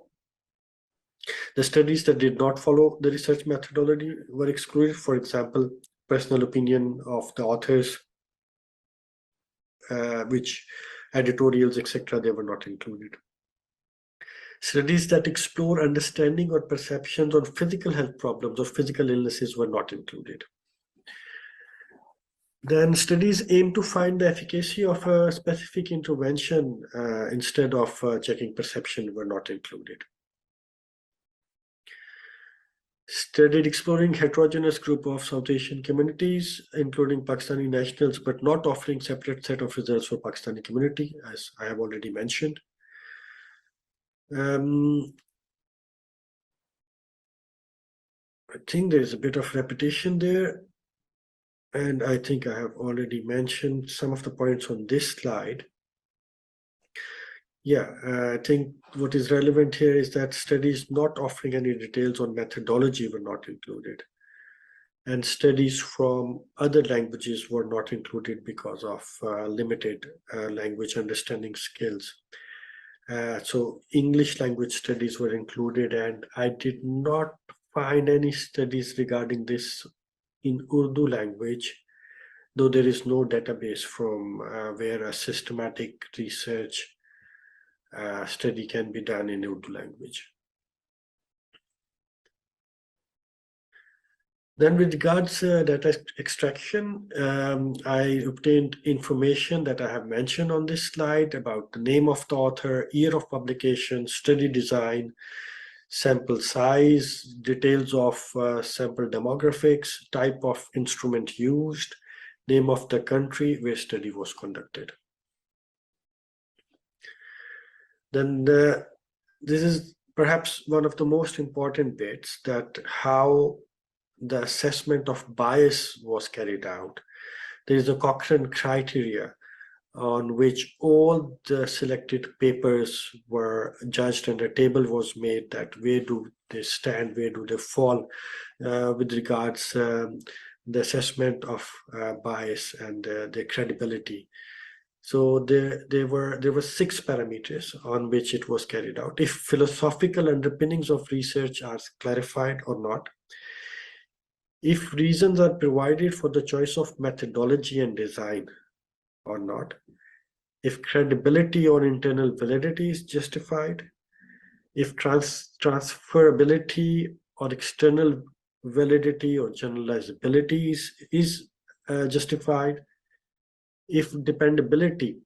The studies that did not follow the research methodology were excluded. For example, personal opinion of the authors, which editorials, etc., they were not included. Studies that explore understanding or perceptions on physical health problems or physical illnesses were not included. Then studies aim to find the efficacy of a specific intervention instead of checking perception were not included. Studied exploring heterogeneous group of South Asian communities, including Pakistani nationals, but not offering separate set of results for Pakistani community, as I have already mentioned. I think there's a bit of repetition there. And I think I have already mentioned some of the points on this slide. Yeah, I think what is relevant here is that studies not offering any details on methodology were not included. And studies from other languages were not included because of limited language understanding skills. So English language studies were included, and I did not find any studies regarding this in Urdu language, though there is no database from where a systematic research study can be done in Urdu language. Then with regards to data extraction, I obtained information that I have mentioned on this slide about the name of the author, year of publication, study design, sample size, details of sample demographics, type of instrument used, name of the country where study was conducted. Then this is perhaps one of the most important bits, that how the assessment of bias was carried out. There is a Cochrane criteria on which all the selected papers were judged, and a table was made that where do they stand, where do they fall with regards the assessment of bias and their credibility. So there were 6 parameters on which it was carried out. If philosophical underpinnings of research are clarified or not, if reasons are provided for the choice of methodology and design or not, if credibility or internal validity is justified, if transferability or external validity or generalizability is justified, if dependability,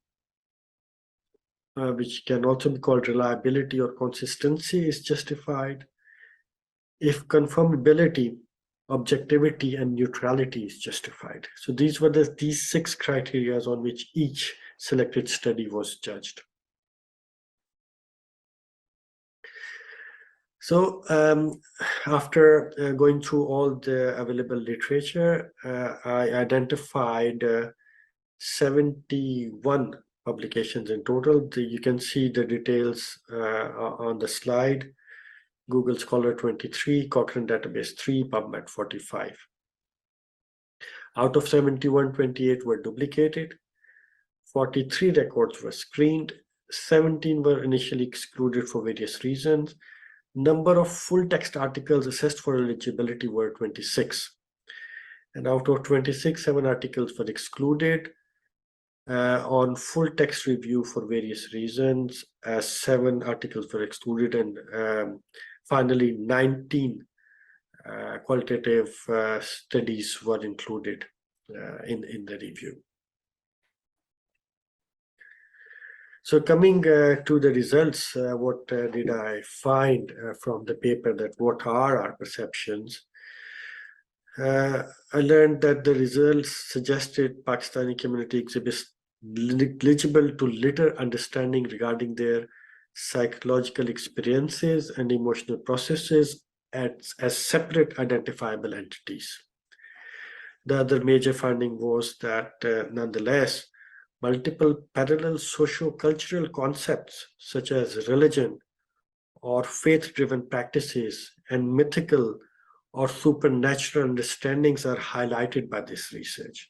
which can also be called reliability or consistency, is justified, if conformability, objectivity, and neutrality is justified. So these were these 6 criteria on which each selected study was judged. So after going through all the available literature, I identified 71 publications in total. You can see the details on the slide. Google Scholar 23, Cochrane Database 3, PubMed 45. Out of 71, 28 were duplicated, 43 records were screened, 17 were initially excluded for various reasons. Number of full text articles assessed for eligibility were 26. And out of 26, 7 articles were excluded on full text review for various reasons, 7 articles were excluded, and finally 19 qualitative studies were included in the review. So coming to the results, what did I find from the paper, that what are our perceptions? I learned that the results suggested Pakistani community exhibits negligible to little understanding regarding their psychological experiences and emotional processes as separate identifiable entities. The other major finding was that nonetheless, multiple parallel socio-cultural concepts such as religion or faith-driven practices and mythical or supernatural understandings are highlighted by this research.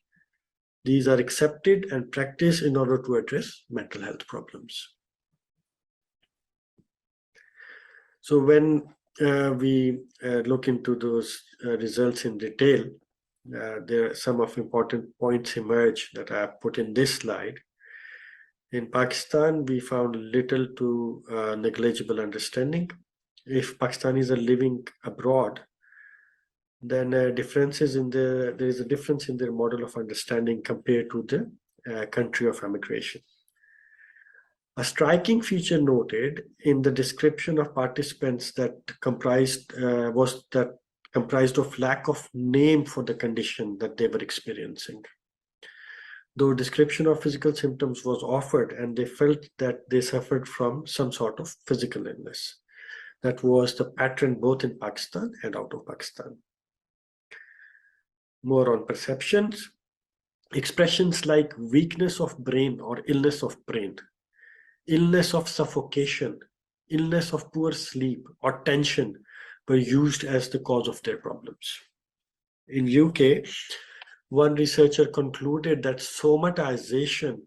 These are accepted and practiced in order to address mental health problems. So when we look into those results in detail, there are some of important points emerge that I have put in this slide. In Pakistan, we found little to negligible understanding. If Pakistanis are living abroad, then there is a difference in their model of understanding compared to the country of emigration. A striking feature noted in the description of participants that comprised of lack of name for the condition that they were experiencing. Though description of physical symptoms was offered and they felt that they suffered from some sort of physical illness. That was the pattern both in Pakistan and out of Pakistan. More on perceptions. Expressions like weakness of brain or illness of brain, illness of suffocation, illness of poor sleep or tension were used as the cause of their problems. In UK, one researcher concluded that somatization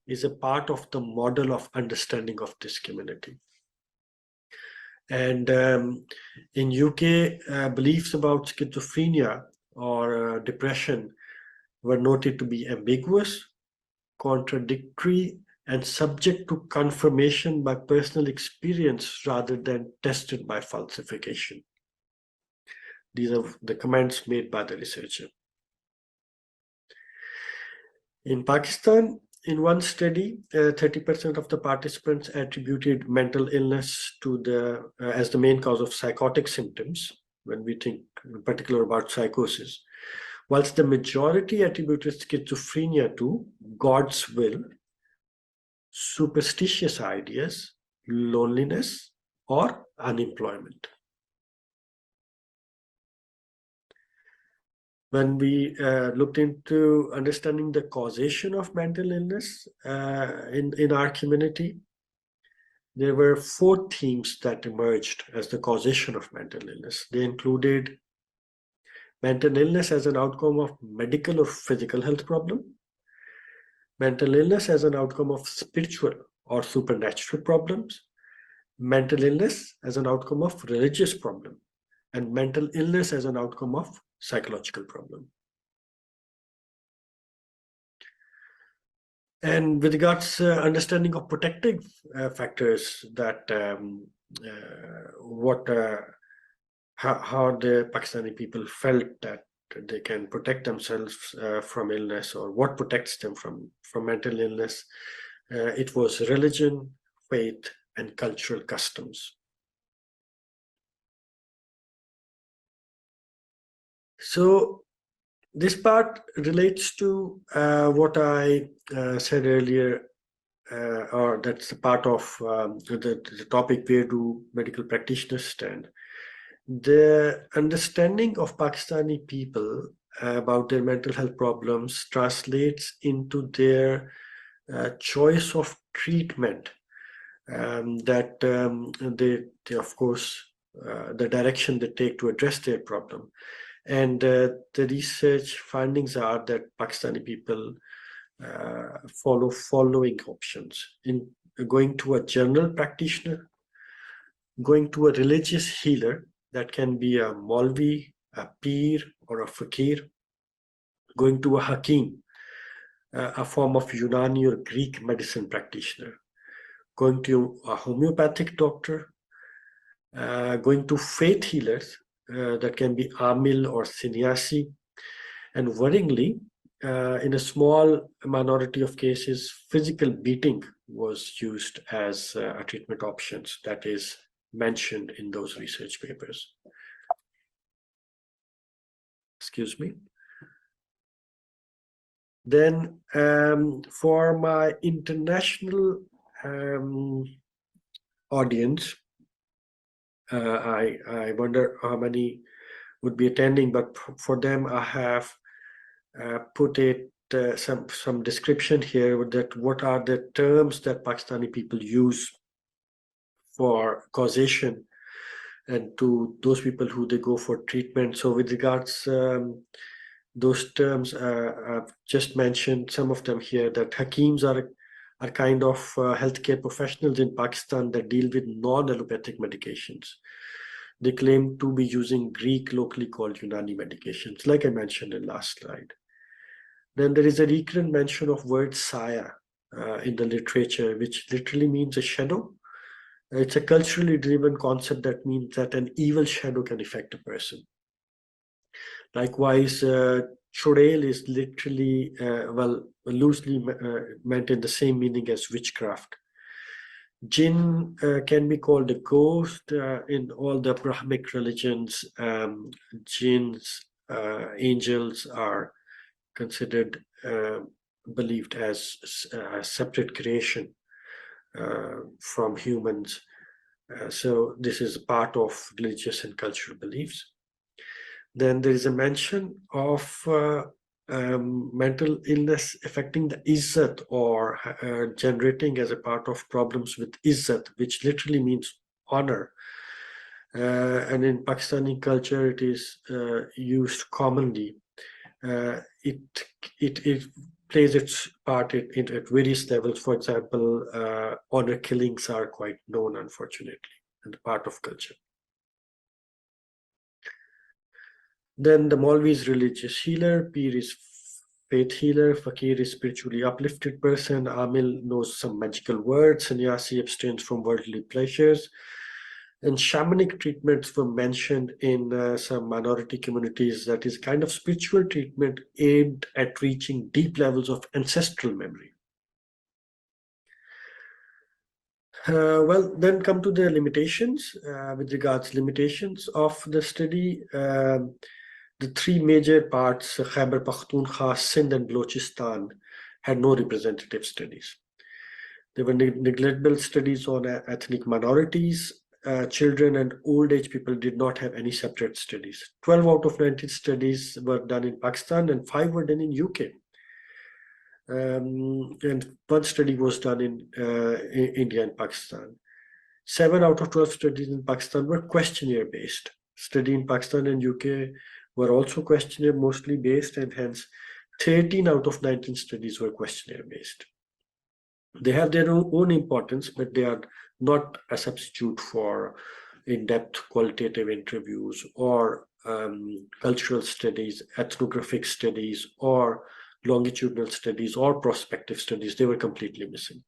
is a part of the model of understanding of this community. And in UK, beliefs about schizophrenia or depression were noted to be ambiguous, contradictory, and subject to confirmation by personal experience rather than tested by falsification. These are the comments made by the researcher. In Pakistan, in one study, 30% of the participants attributed mental illness to as the main cause of psychotic symptoms, when we think in particular about psychosis, whilst the majority attributed schizophrenia to God's will, superstitious ideas, loneliness, or unemployment. When we looked into understanding the causation of mental illness in our community, there were 4 themes that emerged as the causation of mental illness. They included mental illness as an outcome of medical or physical health problem, mental illness as an outcome of spiritual or supernatural problems, mental illness as an outcome of religious problem, and mental illness as an outcome of psychological problem. And with regards to understanding of protective factors, that how the Pakistani people felt that they can protect themselves from illness, or what protects them from mental illness, it was religion, faith, and cultural customs. So this part relates to what I said earlier, or that's the part of the topic, where do medical practitioners stand. The understanding of Pakistani people about their mental health problems translates into their choice of treatment, that they of course, the direction they take to address their problem. And the research findings are that Pakistani people follow following options: in going to a general practitioner, going to a religious healer, that can be a Maulvi, a Peer, or a Fakir, going to a Hakim, a form of Unani or Greek medicine practitioner, going to a homeopathic doctor, going to faith healers, that can be Amil or Sannyasi, and worryingly, in a small minority of cases, physical beating was used as a treatment options that is mentioned in those research papers. Excuse me. Then for my international audience, I wonder how many would be attending, but for them I have put it some description here that what are the terms that Pakistani people use for causation and to those people who they go for treatment. So with regards those terms, I've just mentioned some of them here, that Hakims are kind of healthcare professionals in Pakistan that deal with non-allopathic medications. They claim to be using Greek locally called Unani medications, like I mentioned in last slide. Then there is a recurrent mention of word saya in the literature, which literally means a shadow. It's a culturally driven concept that means that an evil shadow can affect a person. Likewise, Chorail is literally, loosely meant in the same meaning as witchcraft. Jinn can be called a ghost in all the Brahmic religions. Jinns, angels are considered, believed as a separate creation from humans. So this is part of religious and cultural beliefs. Then there is a mention of mental illness affecting the izzat, or generating as a part of problems with izzat, which literally means honor. And in Pakistani culture, it is used commonly. It plays its part at various levels. For example, honor killings are quite known, unfortunately, and part of culture. Then the Maulvi is religious healer, Pir is faith healer, Fakir is spiritually uplifted person, Amil knows some magical words, Sannyasi abstains from worldly pleasures. And shamanic treatments were mentioned in some minority communities, that is kind of spiritual treatment aimed at reaching deep levels of ancestral memory. Well, then come to the limitations. With regards limitations of the study, the three major parts, Khyber Pakhtunkhwa, Sindh and Balochistan, had no representative studies. There were negligible studies on ethnic minorities. Children and old age people did not have any separate studies. 12 out of 19 studies were done in Pakistan and 5 were done in UK. And one study was done in India and Pakistan. 7 out of 12 studies in Pakistan were questionnaire based. Study in Pakistan and UK were also questionnaire mostly based, and hence 13 out of 19 studies were questionnaire based. They have their own importance, but they are not a substitute for in-depth qualitative interviews or cultural studies, ethnographic studies, or longitudinal studies or prospective studies. They were completely missing.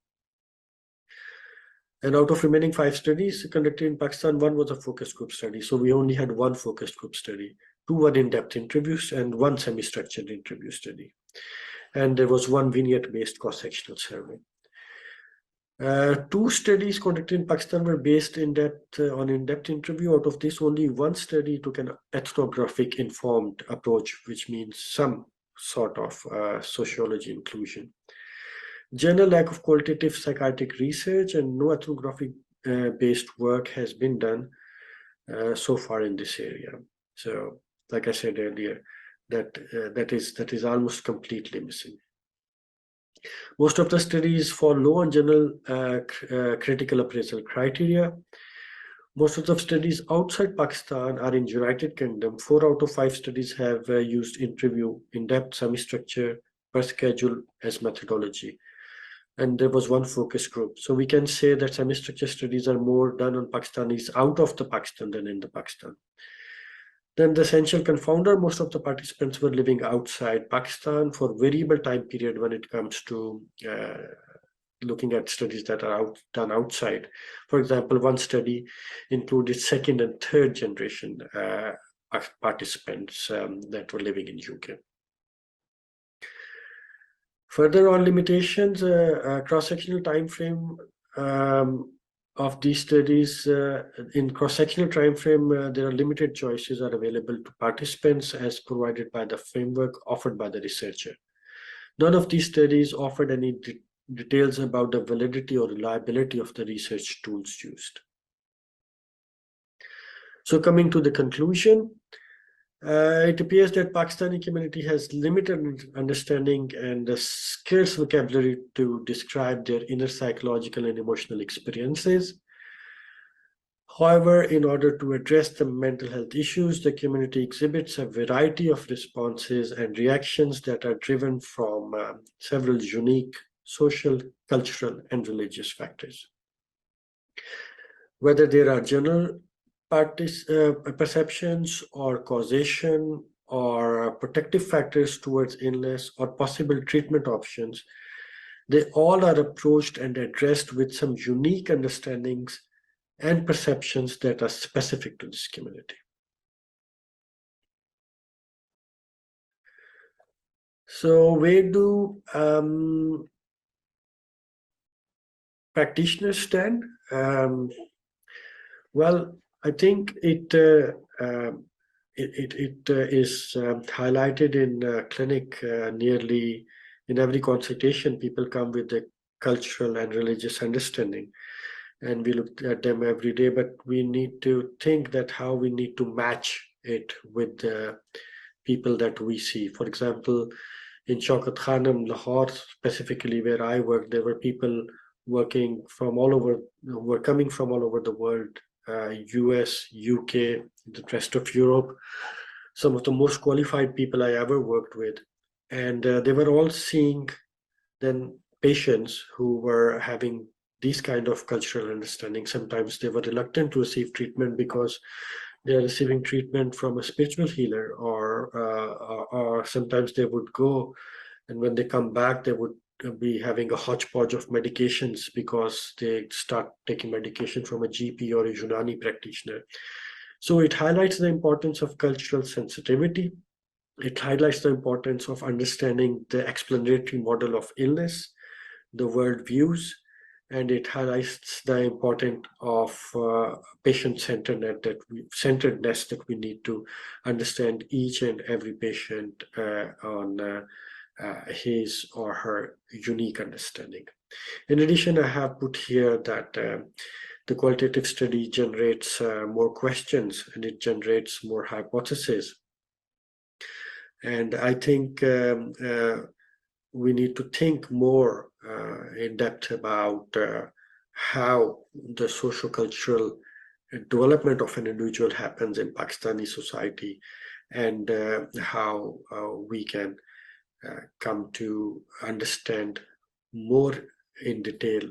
And out of remaining 5 studies conducted in Pakistan, 1 was a focus group study. So we only had 1 focus group study, 2 were in-depth interviews, and 1 semi-structured interview study. And there was 1 vignette-based cross-sectional survey. 2 studies conducted in Pakistan were based on in-depth interview. Out of this, only 1 study took an ethnographic informed approach, which means some sort of sociology inclusion. General lack of qualitative psychiatric research and no ethnographic based work has been done so far in this area. So, like I said earlier, that is almost completely missing. Most of the studies follow on general critical appraisal criteria. Most of the studies outside Pakistan are in United Kingdom. 4 out of 5 studies have used interview, in-depth, semi-structure, per schedule as methodology. And there was 1 focus group. So we can say that semi-structure studies are more done on Pakistanis out of the Pakistan than in the Pakistan. Then the essential confounder, most of the participants were living outside Pakistan for variable time period when it comes to looking at studies that are done outside. For example, 1 study included 2nd and 3rd generation participants that were living in UK. Further on limitations, cross-sectional time frame of these studies. In cross-sectional time frame, there are limited choices are available to participants as provided by the framework offered by the researcher. None of these studies offered any details about the validity or reliability of the research tools used. So coming to the conclusion, It appears that Pakistani community has limited understanding and a scarce vocabulary to describe their inner psychological and emotional experiences. However, in order to address the mental health issues, the community exhibits a variety of responses and reactions that are driven from several unique social, cultural, and religious factors. Whether there are general perceptions or causation or protective factors towards illness or possible treatment options, they all are approached and addressed with some unique understandings and perceptions that are specific to this community. So where do practitioners stand? Well, I think it is highlighted in clinic nearly in every consultation. People come with the cultural and religious understanding, and we look at them every day, but we need to think that how we need to match it with the people that we see. For example, in Shaukat, Khanum, Lahore, specifically where I work, there were people working from all over, were coming from all over the world, US, UK, the rest of Europe, some of the most qualified people I ever worked with. And they were all seeing then patients who were having these kind of cultural understanding. Sometimes they were reluctant to receive treatment because they are receiving treatment from a spiritual healer, or sometimes they would go, and when they come back, they would be having a hodgepodge of medications because they start taking medication from a GP or a Unani practitioner. So it highlights the importance of cultural sensitivity. It highlights the importance of understanding the explanatory model of illness, the worldviews, and it highlights the importance of patient-centeredness that we need to understand each and every patient on his or her unique understanding. In addition, I have put here that the qualitative study generates more questions and it generates more hypotheses. And I think we need to think more in depth about how the socio-cultural development of an individual happens in Pakistani society, and how we can come to understand more in detail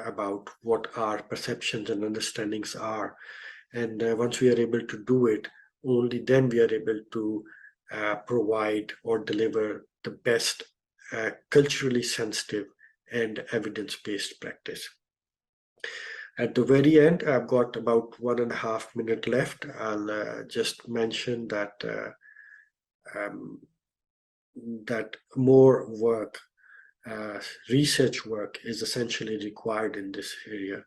about what our perceptions and understandings are. And once we are able to do it, only then we are able to provide or deliver the best culturally sensitive and evidence-based practice. At the very end, I've got about 1.5 minutes left. I'll just mention that that more work, research work, is essentially required in this area.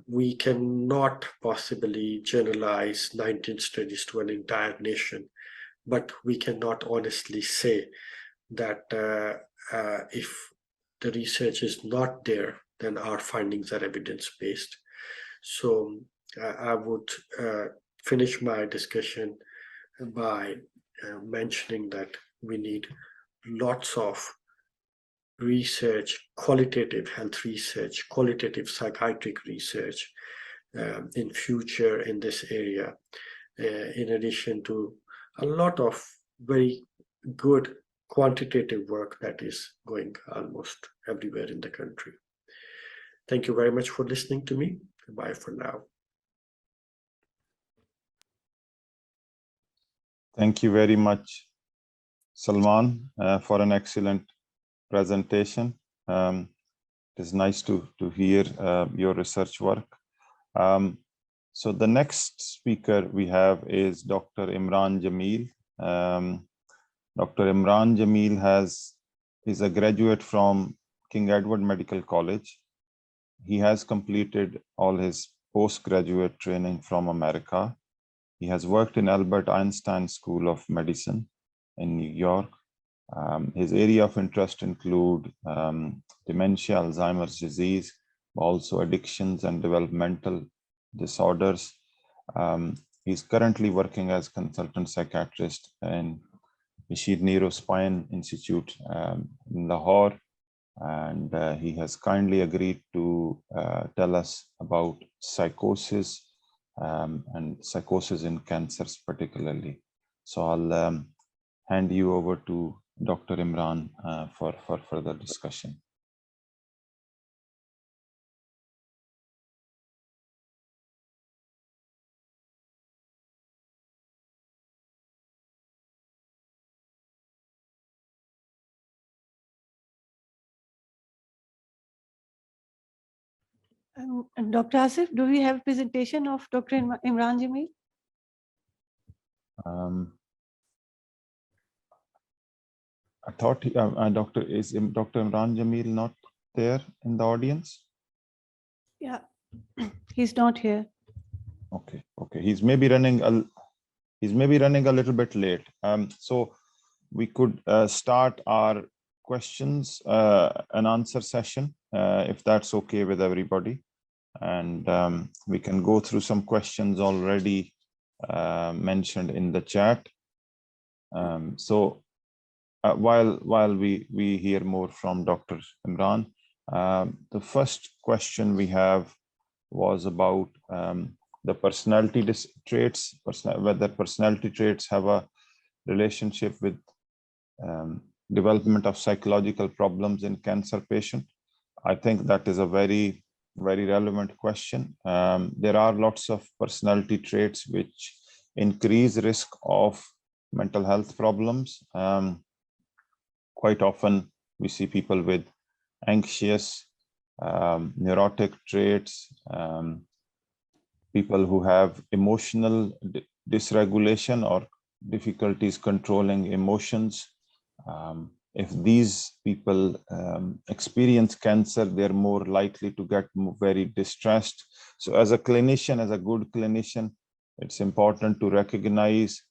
We cannot possibly generalize 19 studies to an entire nation, but we cannot honestly say that if the research is not there, then our findings are evidence-based. So I would finish my discussion by mentioning that we need lots of research, qualitative health research, qualitative psychiatric research in future in this area, in addition to a lot of very good quantitative work that is going almost everywhere in the country. Thank you very much for listening to me. Bye for now. Thank you very much, Salman, for an excellent presentation. It is nice to hear your research work. So the next speaker we have is Dr. Imran Jamil. Dr. Imran Jamil is a graduate from King Edward Medical College. He has completed all his postgraduate training from America. He has worked in Albert Einstein School of Medicine in New York. His area of interest include dementia, Alzheimer's disease, also addictions and developmental disorders. He's currently working as consultant psychiatrist in Bashir Neurospine Institute in Lahore, and he has kindly agreed to tell us about psychosis and psychosis in cancers particularly. So I'll hand you over to Dr. Imran for further discussion. And Dr. Asif, do we have a presentation of Dr. Imran Jamil? I thought Dr. Imran Jamil not there in the audience? Yeah, he's not here. Okay, he's maybe running a little bit late. So we could start our questions and answer session if that's okay with everybody, and we can go through some questions already mentioned in the chat. So while we hear more from Dr. Imran, the first question we have was about the personality traits, whether personality traits have a relationship with development of psychological problems in cancer patient. I think that is a very, very relevant question. There are lots of personality traits which increase risk of mental health problems. Quite often we see people with anxious, neurotic traits, people who have emotional dysregulation or difficulties controlling emotions. If these people experience cancer, they're more likely to get very distressed. So as a clinician, as a good clinician, it's important to recognize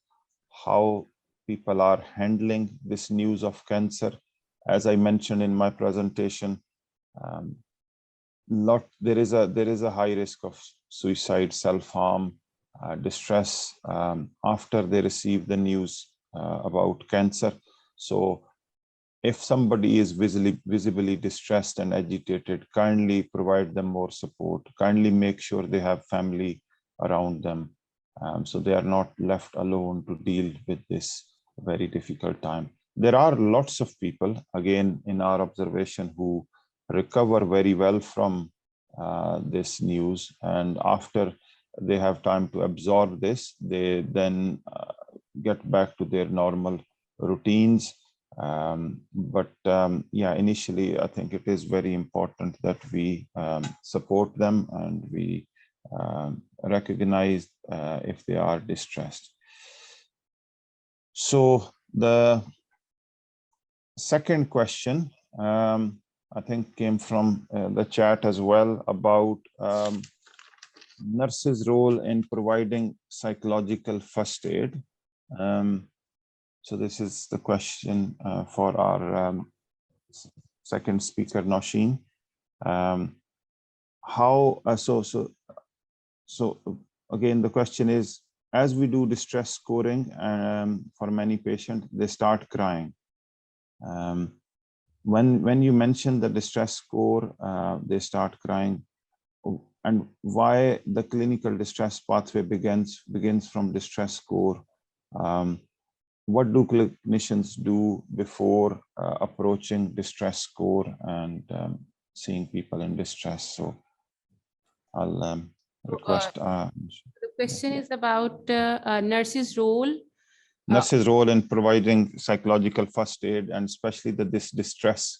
how people are handling this news of cancer. As I mentioned in my presentation, there is a high risk of suicide, self-harm, distress after they receive the news about cancer. So if somebody is visibly distressed and agitated, kindly provide them more support. Kindly make sure they have family around them, so they are not left alone to deal with this very difficult time. There are lots of people, again, in our observation, who recover very well from this news, and after they have time to absorb this, they then get back to their normal routines. Yeah, initially, I think it is very important that we support them and we recognize if they are distressed. So the second question, I think, came from the chat as well, about nurses' role in providing psychological first aid. So this is the question for our second speaker, Nausheen. So again, the question is, as we do distress scoring for many patients, they start crying. When you mention the distress score, they start crying, and why the clinical distress pathway begins from distress score. What do clinicians do before approaching distress score and seeing people in distress? So I'll request. The question is about nurses' role. Nurses' role in providing psychological first aid, and especially this distress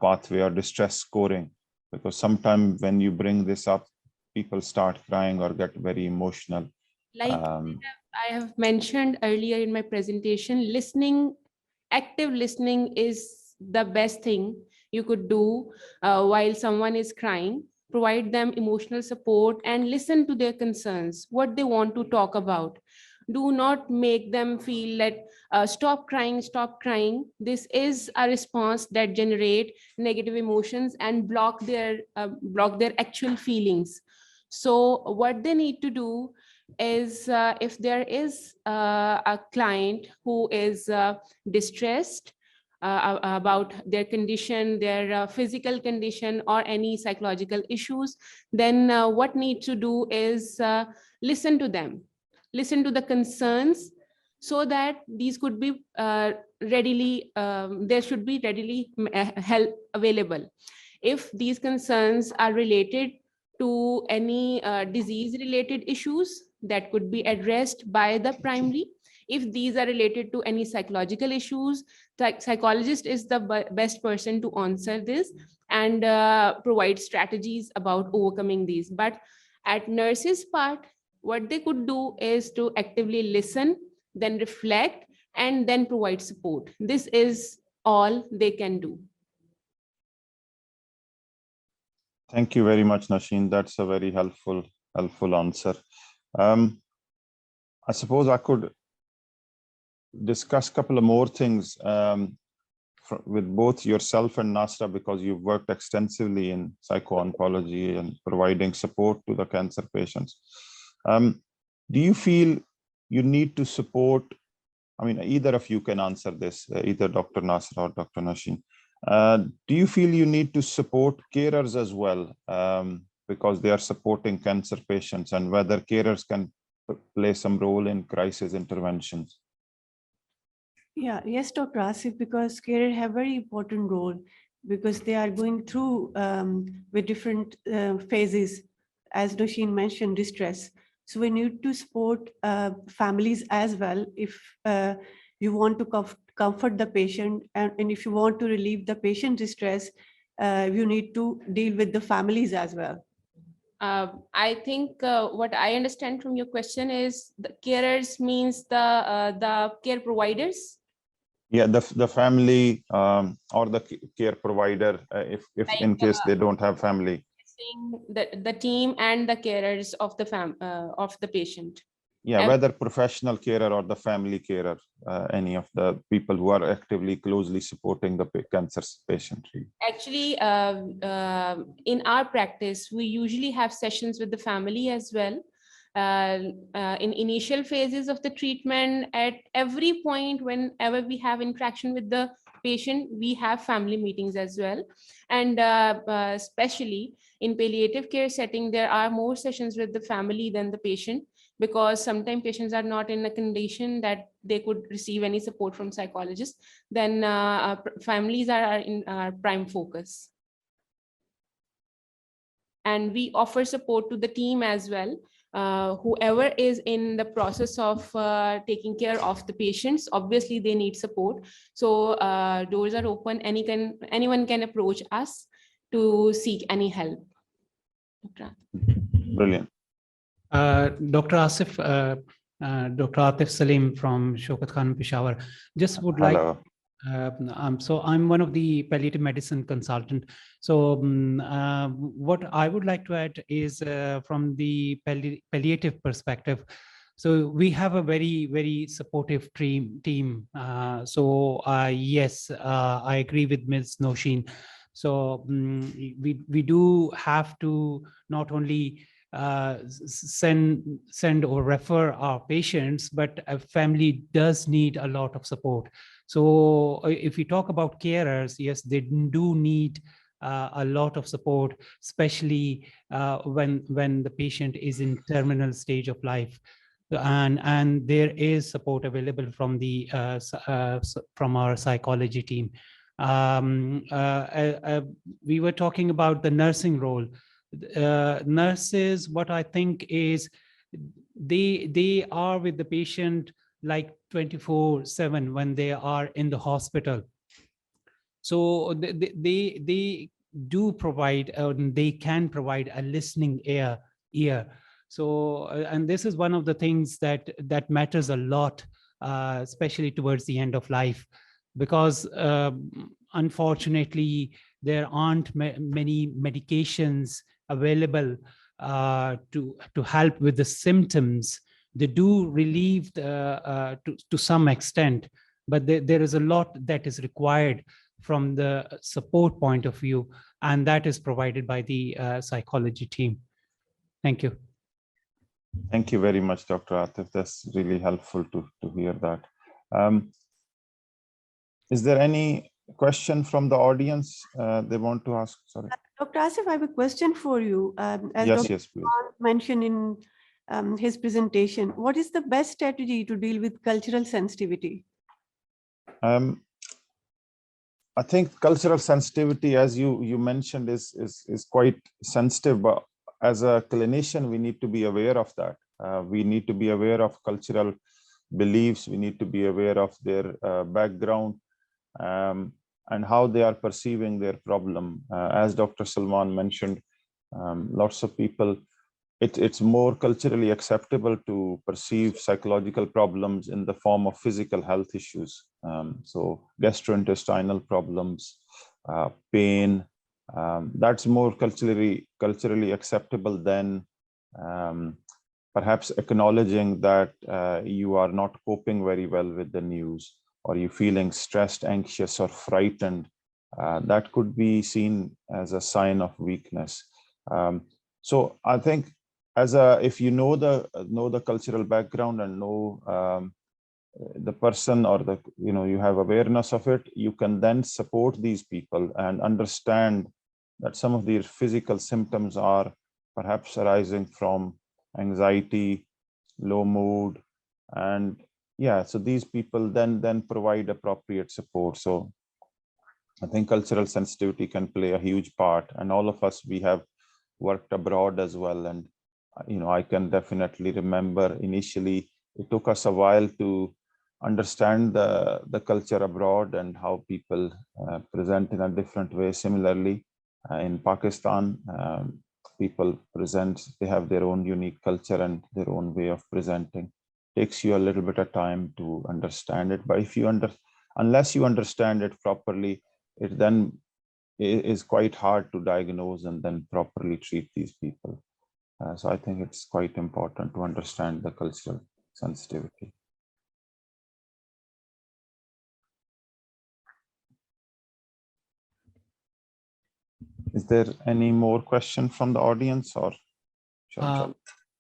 pathway or distress scoring, because sometimes when you bring this up, people start crying or get very emotional. Like I have mentioned earlier in my presentation, listening, active listening is the best thing you could do while someone is crying. Provide them emotional support and listen to their concerns, what they want to talk about. Do not make them feel that stop crying, stop crying. This is a response that generate negative emotions and block their actual feelings. So what they need to do is if there is a client who is distressed about their condition, their physical condition, or any psychological issues, then what need to do is listen to them, listen to the concerns, so that these could be readily, there should be readily help available. If these concerns are related to any disease related issues, that could be addressed by the primary. If these are related to any psychological issues, psychologist is the best person to answer this and provide strategies about overcoming these. But at nurses part, what they could do is to actively listen, then reflect, and then provide support. This is all they can do. Thank you very much, Nasheen. That's a very helpful answer. I suppose I could discuss a couple of more things with both yourself and Nasra, because you've worked extensively in psycho-oncology and providing support to the cancer patients. Do you feel you need to support, I mean, either of you can answer this, either Dr. Nasra or Dr. Nasheen. Do you feel you need to support carers as well, because they are supporting cancer patients, and whether carers can play some role in crisis interventions? Yeah, yes, Dr. Asif, because carers have very important role, because they are going through with different phases, as Nasheen mentioned, distress. So we need to support families as well. If you want to comfort the patient, and if you want to relieve the patient distress, you need to deal with the families as well. I think what I understand from your question is the carers means the care providers. Yeah, the family or the care provider, if Like, in case they don't have family. The team and the carers of the patient. Yeah, whether professional carer or the family carer, any of the people who are actively closely supporting the cancer patient. Actually, in our practice, we usually have sessions with the family as well. In initial phases of the treatment, at every point, whenever we have interaction with the patient, we have family meetings as well. And especially in palliative care setting, there are more sessions with the family than the patient, because sometimes patients are not in a condition that they could receive any support from psychologists. Then families are in our prime focus. And we offer support to the team as well. Whoever is in the process of taking care of the patients, obviously they need support. So doors are open. Anyone can approach us to seek any help. Brilliant. Dr. Asif, Dr. Atif Salim from Shaukat, Khanum, Peshawar. Just would like. Hello. So I'm one of the palliative medicine consultant. So what I would like to add is from the palliative perspective. So we have a very, very supportive team. Yes, I agree with Ms. Noshin. So we do have to not only send or refer our patients, but a family does need a lot of support. So if we talk about carers, yes, they do need a lot of support, especially when the patient is in terminal stage of life. And there is support available from the from our psychology team. We were talking about the nursing role. Nurses, what I think is they are with the patient like 24/7 when they are in the hospital. So they do provide, they can provide a listening ear. So and this is one of the things that matters a lot, especially towards the end of life, because unfortunately there aren't many medications available to help with the symptoms. They do relieve to some extent, but there is a lot that is required from the support point of view, and that is provided by the psychology team. Thank you. Thank you very much, Dr. Atif. That's really helpful to hear that. Is there any question from the audience they want to ask? Sorry. Dr. Asif, I have a question for you. As Yes, Dr. yes, please. mentioned in his presentation, what is the best strategy to deal with cultural sensitivity? I think cultural sensitivity, as you mentioned, is quite sensitive. But as a clinician, we need to be aware of that. We need to be aware of cultural beliefs. We need to be aware of their background and how they are perceiving their problem. As Dr. Salman mentioned, lots of people, it's more culturally acceptable to perceive psychological problems in the form of physical health issues. So gastrointestinal problems, pain, that's more culturally acceptable than perhaps acknowledging that you are not coping very well with the news, or you feeling stressed, anxious, or frightened. That could be seen as a sign of weakness. So I think if you know the cultural background and know the person, or you have awareness of it, you can then support these people and understand that some of their physical symptoms are perhaps arising from anxiety, low mood, and yeah, so these people then provide appropriate support. So I think cultural sensitivity can play a huge part, and all of us, we have worked abroad as well, and I can definitely remember initially it took us a while to understand the culture abroad and how people present in a different way. Similarly, in Pakistan, people present, they have their own unique culture and their own way of presenting. Takes you a little bit of time to understand it, but unless you understand it properly, it then is quite hard to diagnose and then properly treat these people. So I think it's quite important to understand the cultural sensitivity. Is there any more question from the audience, or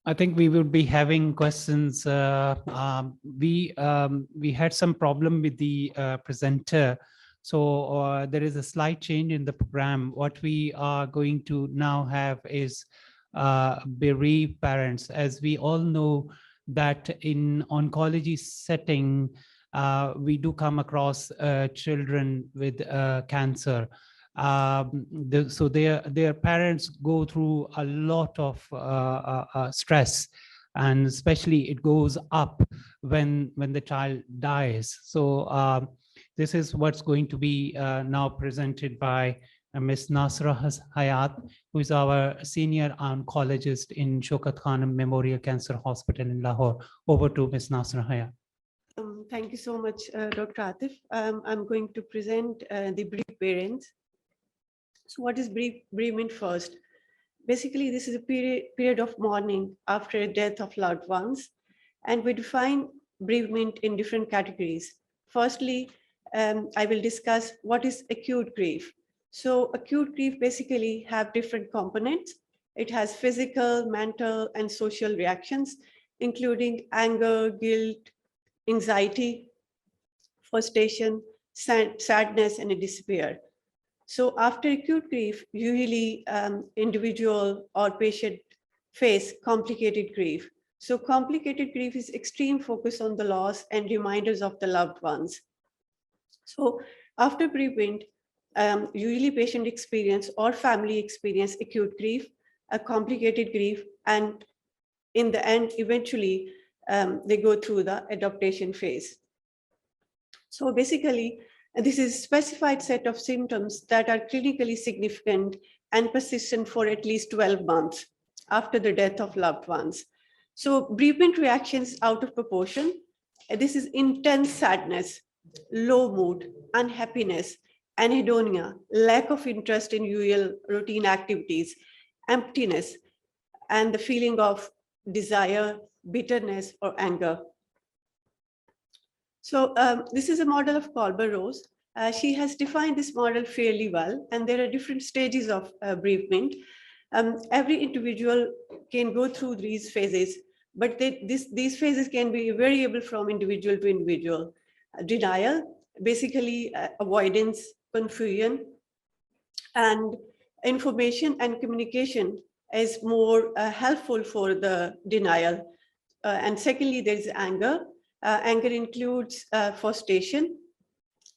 I think we will be having questions. We had some problem with the presenter. So there is a slight change in the program. What we are going to now have is bereaved parents. As we all know that in oncology setting, we do come across children with cancer. So their parents go through a lot of stress, and especially it goes up when the child dies. So this is what's going to be now presented by Ms. Nasra Hayat, who is our senior oncologist in Shaukat Khanum Memorial Cancer Hospital in Lahore. Over to Ms. Nasra Hayat. Thank you so much, Dr. Atif. I'm going to present the bereaved parents. So what is bereavement first? Basically, this is a period of mourning after a death of loved ones. And we define bereavement in different categories. Firstly, I will discuss what is acute grief. So acute grief basically have different components. It has physical, mental, and social reactions, including anger, guilt, anxiety, frustration, sadness, and a despair. So after acute grief, usually individual or patient face complicated grief. So complicated grief is extreme focus on the loss and reminders of the loved ones. So after bereavement, usually patient experience or family experience acute grief, a complicated grief, and in the end, eventually, they go through the adaptation phase. So basically, this is a specified set of symptoms that are clinically significant and persistent for at least 12 months after the death of loved ones. So bereavement reactions out of proportion. This is intense sadness, low mood, unhappiness, anhedonia, lack of interest in usual routine activities, emptiness, and the feeling of desire, bitterness, or anger. So this is a model of Kolber-Rose. She has defined this model fairly well, and there are different stages of bereavement. Every individual can go through these phases but these phases can be variable from individual to individual. Denial, basically avoidance, confusion, and information and communication is more helpful for the denial. And secondly, there is anger. Anger includes frustration,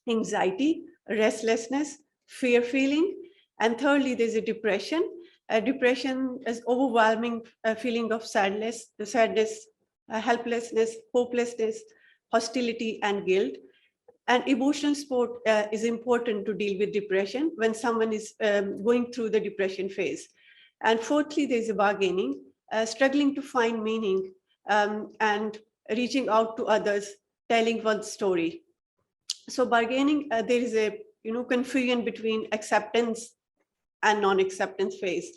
anxiety, restlessness, fear feeling. And thirdly, there's a depression. Depression is overwhelming feeling of sadness, helplessness, hopelessness, hostility, and guilt. And emotional support is important to deal with depression when someone is going through the depression phase. And fourthly, there's a bargaining, struggling to find meaning and reaching out to others, telling one's story. So bargaining, there is a confusion between acceptance and non-acceptance phase.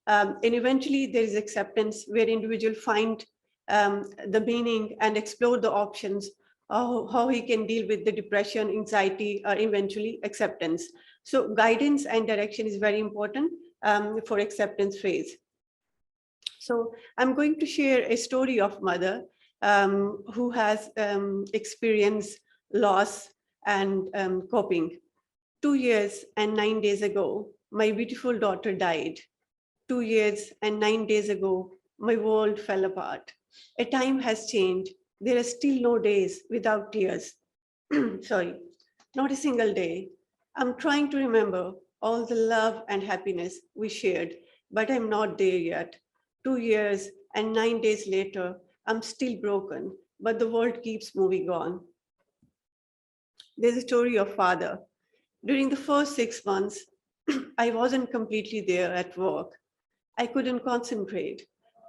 And eventually there is acceptance where individual find the meaning and explore the options, how he can deal with the depression, anxiety, or eventually acceptance. So guidance and direction is very important for acceptance phase. So I'm going to share a story of mother who has experienced loss and coping. 2 years and 9 days ago, my beautiful daughter died. 2 years and 9 days ago, my world fell apart. A time has changed. There are still no days without tears. Sorry, not a single day. I'm trying to remember all the love and happiness we shared, but I'm not there yet. 2 years and 9 days later, I'm still broken, but the world keeps moving on. There's a story of father. During the first 6 months, I wasn't completely there at work. I couldn't concentrate.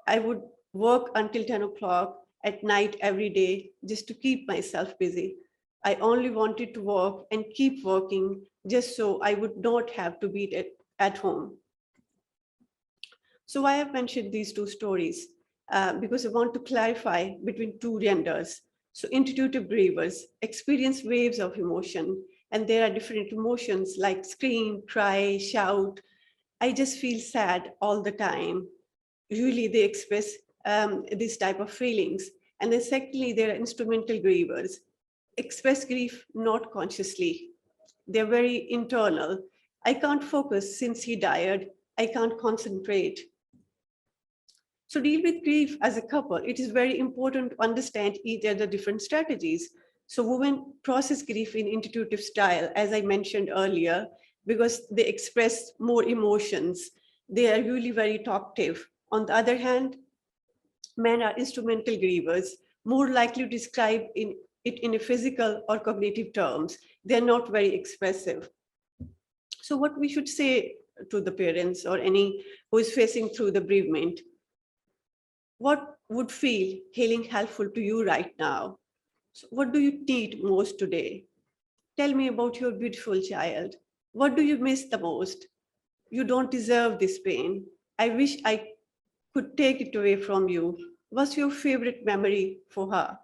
I would work until 10 o'clock at night every day just to keep myself busy. I only wanted to work and keep working just so I would not have to be at home. So I have mentioned these two stories because I want to clarify between two genders. So intuitive grievers experience waves of emotion, and there are different emotions like scream, cry, shout. I just feel sad all the time. Usually they express this type of feelings. And then secondly, there are instrumental grievers, express grief not consciously. They're very internal. I can't focus since he died. I can't concentrate. So deal with grief as a couple. It is very important to understand each other different strategies. So women process grief in intuitive style, as I mentioned earlier, because they express more emotions. They are usually very talkative. On the other hand, men are instrumental grievers, more likely to describe it in a physical or cognitive terms. They're not very expressive. So what we should say to the parents or any who is facing through the bereavement, what would feel healing helpful to you right now? So what do you need most today? Tell me about your beautiful child. What do you miss the most? You don't deserve this pain. I wish I could take it away from you. What's your favorite memory for her?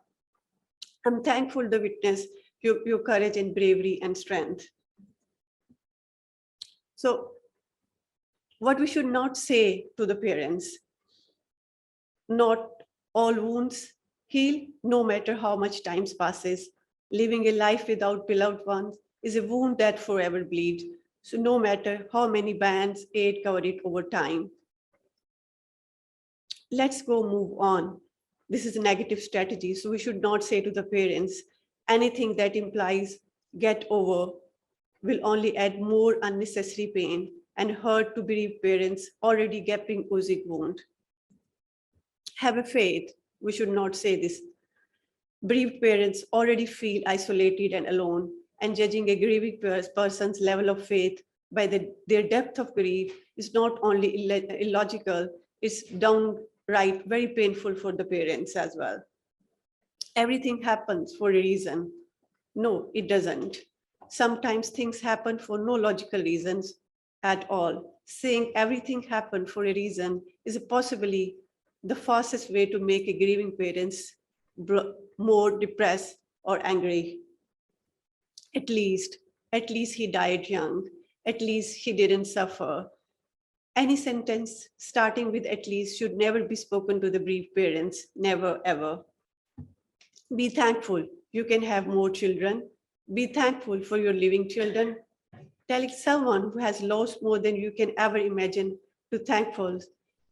I'm thankful to witness your courage and bravery and strength. So what we should not say to the parents, not all wounds heal, no matter how much time passes. Living a life without beloved ones is a wound that forever bleeds. So no matter how many bands aid cover it over time. Let's go move on. This is a negative strategy. So we should not say to the parents, anything that implies get over will only add more unnecessary pain and hurt to bereaved parents already gaping oozing wound. Have a faith. We should not say this. Bereaved parents already feel isolated and alone, and judging a grieving person's level of faith by their depth of grief is not only illogical, it's downright very painful for the parents as well. Everything happens for a reason. No, it doesn't. Sometimes things happen for no logical reasons at all. Saying everything happened for a reason is possibly the fastest way to make a grieving parents more depressed or angry. At least he died young. At least he didn't suffer. Any sentence starting with at least should never be spoken to the bereaved parents, never, ever. Be thankful you can have more children. Be thankful for your living children. Telling someone who has lost more than you can ever imagine to thankful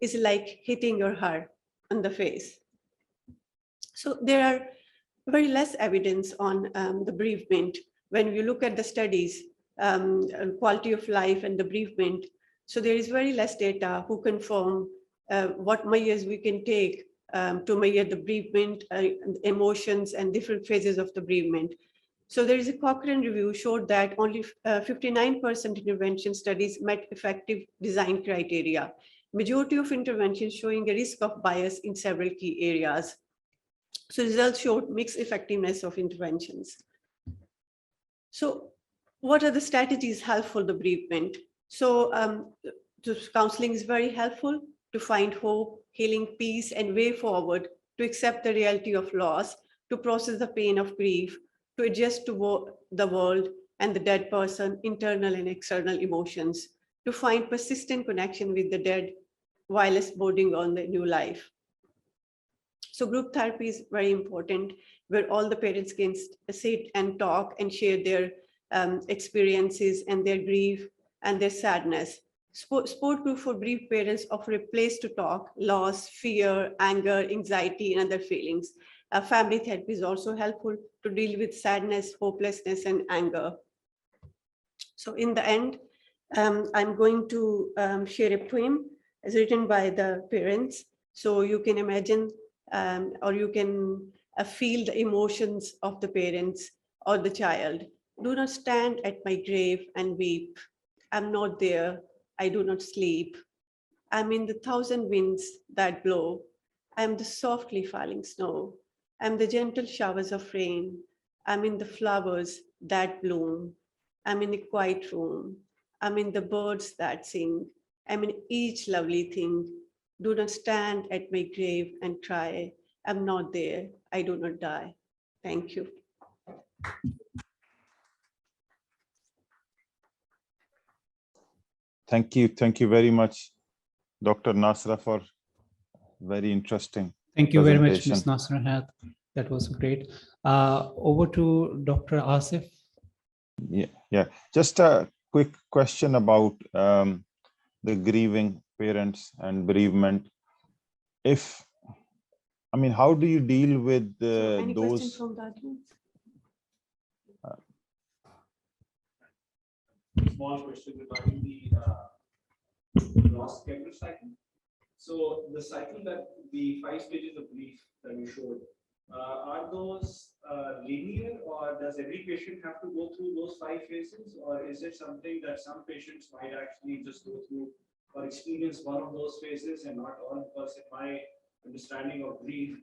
is like hitting your heart on the face. So there are very less evidence on the bereavement. When you look at the studies, quality of life and the bereavement, so there is very less data who confirm what measures we can take to measure the bereavement, emotions, and different phases of the bereavement. So there is a Cochrane review showed that only 59% intervention studies met effective design criteria. Majority of interventions showing a risk of bias in several key areas. So results showed mixed effectiveness of interventions. So what are the strategies helpful the bereavement? So counseling is very helpful to find hope, healing, peace, and way forward, to accept the reality of loss, to process the pain of grief, to adjust to the world and the dead person, internal and external emotions, to find persistent connection with the dead while boarding on the new life. So group therapy is very important, where all the parents can sit and talk and share their experiences and their grief and their sadness. Support group for bereaved parents offer a place to talk, loss, fear, anger, anxiety, and other feelings. Family therapy is also helpful to deal with sadness, hopelessness, and anger. So in the end, I'm going to share a poem as written by the parents. So you can imagine or you can feel the emotions of the parents or the child. Do not stand at my grave and weep. I'm not there. I do not sleep. I'm in the thousand winds that blow. I'm the softly falling snow. I'm the gentle showers of rain. I'm in the flowers that bloom. I'm in a quiet room. I'm in the birds that sing. I'm in each lovely thing. Do not stand at my grave and cry. I'm not there. I do not die. Thank you. Thank you. Thank you very much, Dr. Nasra, for very interesting Thank you very much, presentation. Ms. Nasra. That was great. Over to Dr. Asif. Yeah. Just a quick question about the grieving parents and bereavement. How do you deal with Any those? questions from the audience? Small question regarding the loss caregiver cycle. So the cycle that the 5 stages of grief that you showed, are those linear, or does every patient have to go through those 5 phases, or is it something that some patients might actually just go through or experience one of those phases and not all? Because in my understanding of grief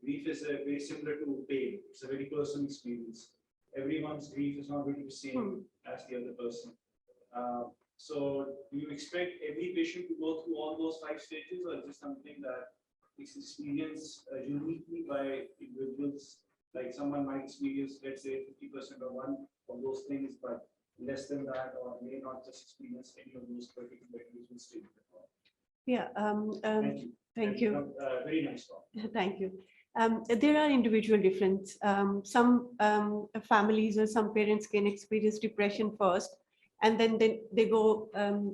is very similar to pain. It's a very personal experience. Everyone's grief is not going to be the same as the other person. So do you expect every patient to go through all those 5 stages, or is it something that is experienced uniquely by individuals? Like someone might experience, let's say, 50% or one of those things, but less than that, or may not just experience any of those particular individual stages at all. Yeah. Thank you. Very nice talk. Thank you. There are individual differences. Some families or some parents can experience depression first, and then they go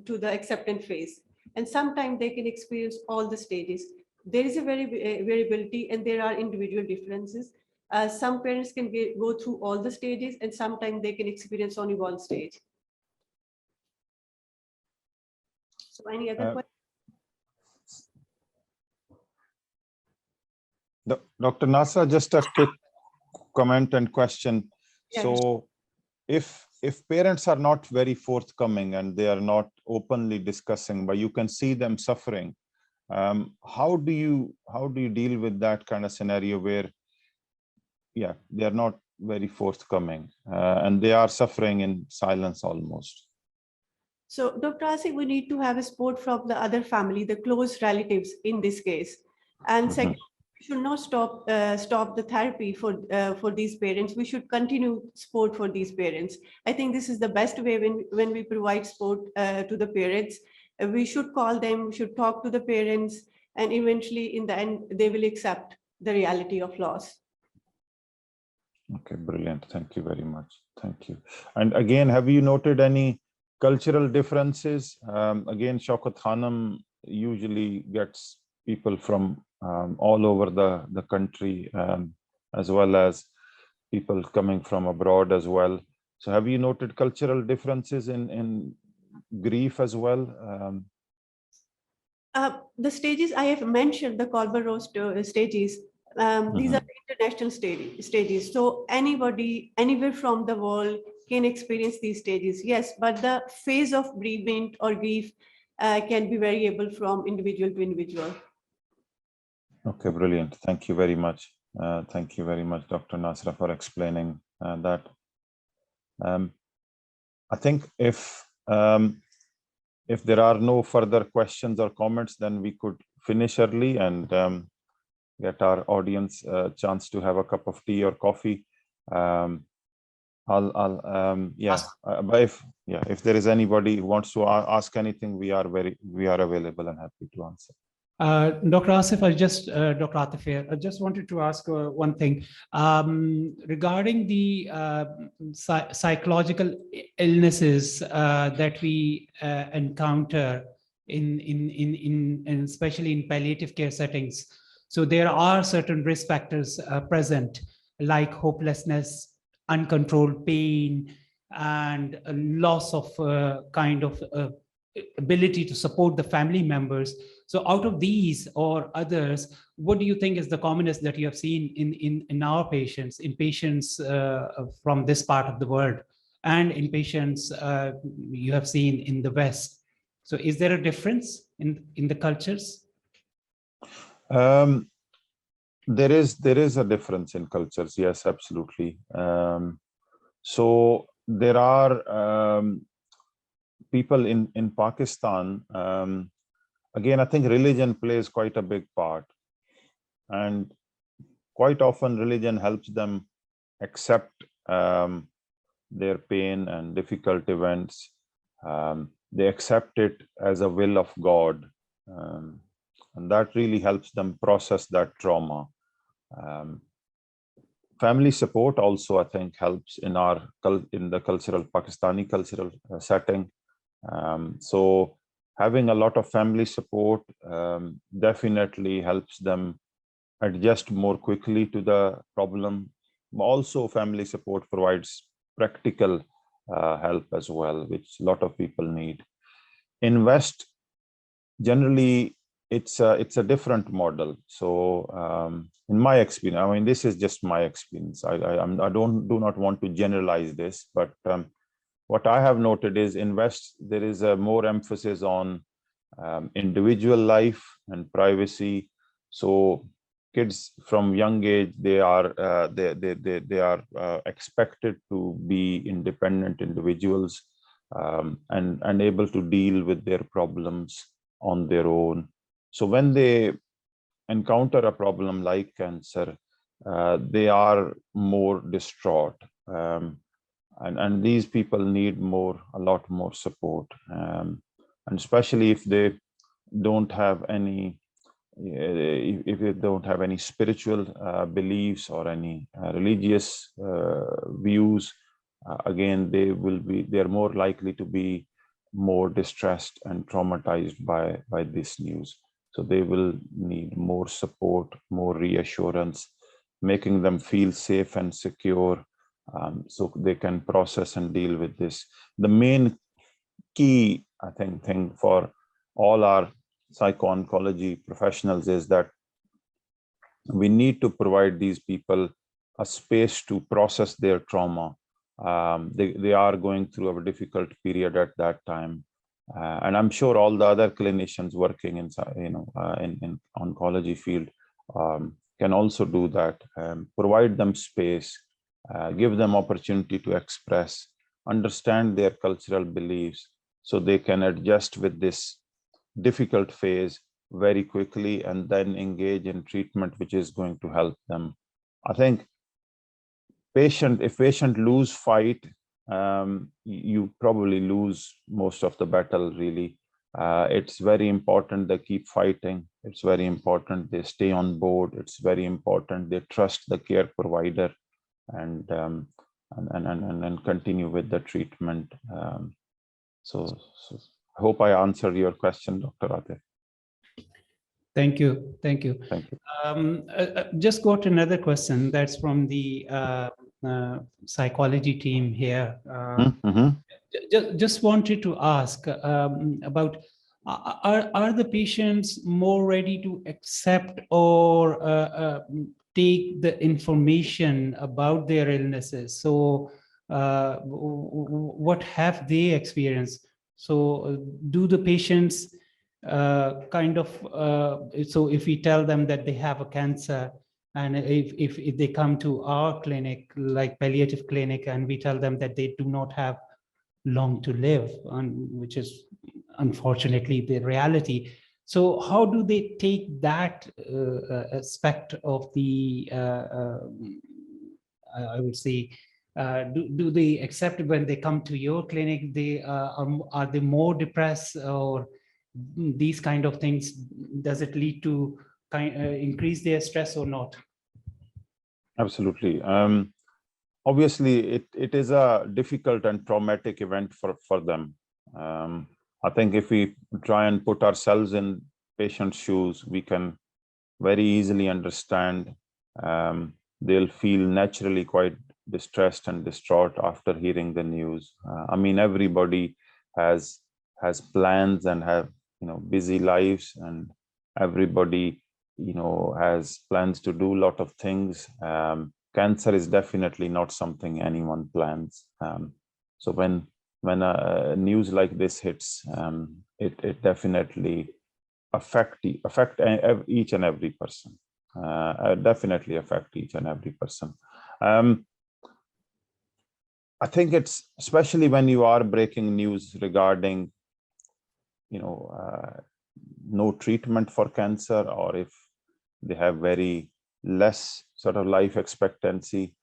to the acceptance phase. And sometimes they can experience all the stages. There is a variability, and there are individual differences. Some parents can go through all the stages, and sometimes they can experience only one stage. So any other questions? Dr. Nasra, just a quick comment and question. Yes. So if parents are not very forthcoming and they are not openly discussing, but you can see them suffering, how do you deal with that kind of scenario where they are not very forthcoming and they are suffering in silence almost? So Dr. Asif, we need to have a support from the other family, the close relatives in this case. And second, we should not stop the therapy for these parents. We should continue support for these parents. I think this is the best way when we provide support to the parents. We should call them, we should talk to the parents, and eventually in the end, they will accept the reality of loss. Okay, brilliant. Thank you very much. Thank you. And again, have you noted any cultural differences? Again, Shaukat Khanum usually gets people from all over the country, as well as people coming from abroad as well. So have you noted cultural differences in grief as well? The stages I have mentioned, the Kolber stages, these are the international stages. So anybody, anywhere from the world can experience these stages. Yes, but the phase of bereavement or grief can be variable from individual to individual. Okay, brilliant. Thank you very much. Thank you very much, Dr. Nasra, for explaining that. I think if there are no further questions or comments, then we could finish early and get our audience a chance to have a cup of tea or coffee. If there is anybody who wants to ask anything, we are available and happy to answer. Dr. Asif, Dr. Atif, I just wanted to ask one thing regarding the psychological illnesses that we encounter in especially in palliative care settings. So there are certain risk factors present, like hopelessness, uncontrolled pain, and a loss of kind of ability to support the family members. So out of these or others, what do you think is the commonest that you have seen in our patients, in patients from this part of the world, and in patients you have seen in the West? So is there a difference in the cultures? There is a difference in cultures, yes, absolutely. So there are people in Pakistan, again, I think religion plays quite a big part, and quite often religion helps them accept their pain and difficult events. They accept it as a will of God, and that really helps them process that trauma. Family support also, I think, helps in the cultural Pakistani cultural setting. So having a lot of family support definitely helps them adjust more quickly to the problem. Also, family support provides practical help as well, which a lot of people need. In West, generally, it's a different model. So in my experience, I mean, this is just my experience. I do not want to generalize this, but what I have noted is in West, there is a more emphasis on individual life and privacy. So kids from young age, they are expected to be independent individuals and able to deal with their problems on their own. So when they encounter a problem like cancer, they are more distraught. And these people need a lot more support, and especially if they don't have any, if they don't have any spiritual beliefs or any religious views. Again, they're more likely to be more distressed and traumatized by this news. So they will need more support, more reassurance, making them feel safe and secure. So they can process and deal with this. The main key, I think, thing for all our psycho-oncology professionals is that we need to provide these people a space to process their trauma. They are going through a difficult period at that time. And I'm sure all the other clinicians working in oncology field can also do that. Provide them space, give them opportunity to express, understand their cultural beliefs, so they can adjust with this difficult phase very quickly and then engage in treatment which is going to help them. I think if patient lose fight, you probably lose most of the battle, really. It's very important they keep fighting. It's very important they stay on board. It's very important they trust the care provider and continue with the treatment. So I hope I answered your question, Dr. Atif. Thank you. Thank you. Thank you. Just got another question that's from the psychology team here. Just wanted to ask about, are the patients more ready to accept or take the information about their illnesses? So what have they experienced? So do the patients so if we tell them that they have a cancer, and if they come to our clinic, like palliative clinic, and we tell them that they do not have long to live, which is unfortunately the reality. So how do they take that aspect of the, I would say, do they accept it when they come to your clinic? Are they more depressed, or these kind of things? Does it lead to increase their stress or not? Absolutely. Obviously, it is a difficult and traumatic event for them. I think if we try and put ourselves in patient's shoes, we can very easily understand. They'll feel naturally quite distressed and distraught after hearing the news. I mean, everybody has plans and have busy lives, and everybody has plans to do a lot of things. Cancer is definitely not something anyone plans. So when a news like this hits, it definitely affect each and every person. Definitely affect each and every person. I think it's especially when you are breaking news regarding no treatment for cancer, or if they have very less sort of life expectancy,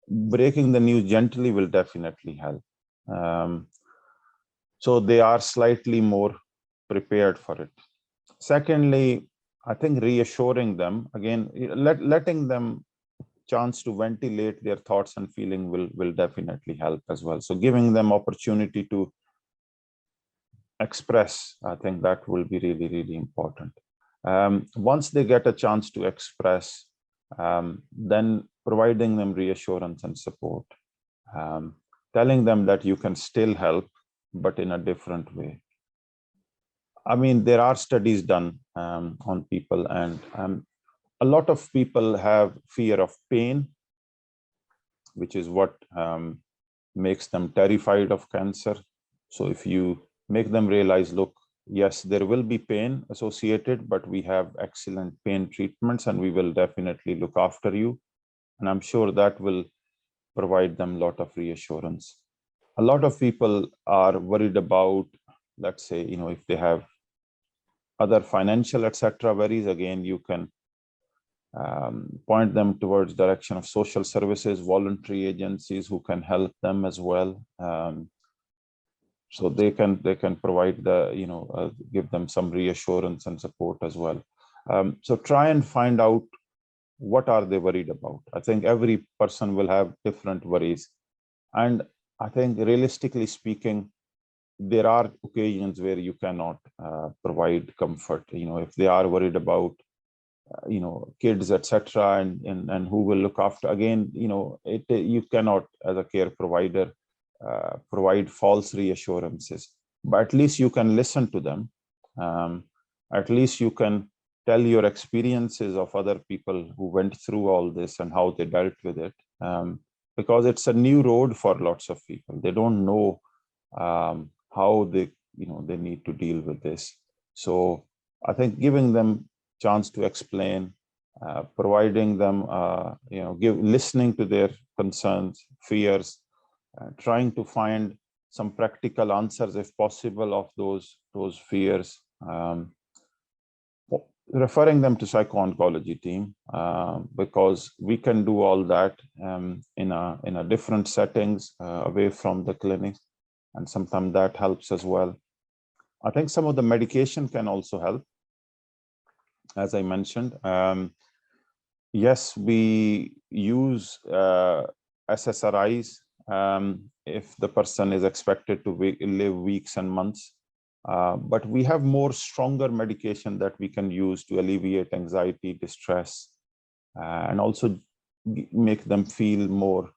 breaking the news gently will definitely help. So they are slightly more prepared for it. Secondly, I think reassuring them, again, letting them chance to ventilate their thoughts and feeling will definitely help as well. So giving them opportunity to express, I think that will be really, really important. Once they get a chance to express, then providing them reassurance and support, telling them that you can still help, but in a different way. I mean, there are studies done on people, and a lot of people have fear of pain, which is what makes them terrified of cancer. So if you make them realize, look, yes, there will be pain associated, but we have excellent pain treatments, and we will definitely look after you. And I'm sure that will provide them a lot of reassurance. A lot of people are worried about, let's say, if they have other financial, etc. worries. Again, you can point them towards direction of social services, voluntary agencies who can help them as well. So they can provide the, give them some reassurance and support as well. So try and find out what are they worried about. I think every person will have different worries. And I think realistically speaking, there are occasions where you cannot provide comfort. If they are worried about, kids, etc., and who will look after, again, you cannot, as a care provider, provide false reassurances, but at least you can listen to them. At least you can tell your experiences of other people who went through all this and how they dealt with it, because it's a new road for lots of people. They don't know how they need to deal with this. So I think giving them chance to explain, providing them, listening to their concerns, fears, trying to find some practical answers, if possible, of those fears. Referring them to Psycho-Oncology team, because we can do all that in a different settings, away from the clinic, and sometimes that helps as well. I think some of the medication can also help, as I mentioned. Yes, we use SSRIs if the person is expected to live weeks and months. But we have more stronger medication that we can use to alleviate anxiety, distress, and also make them feel more,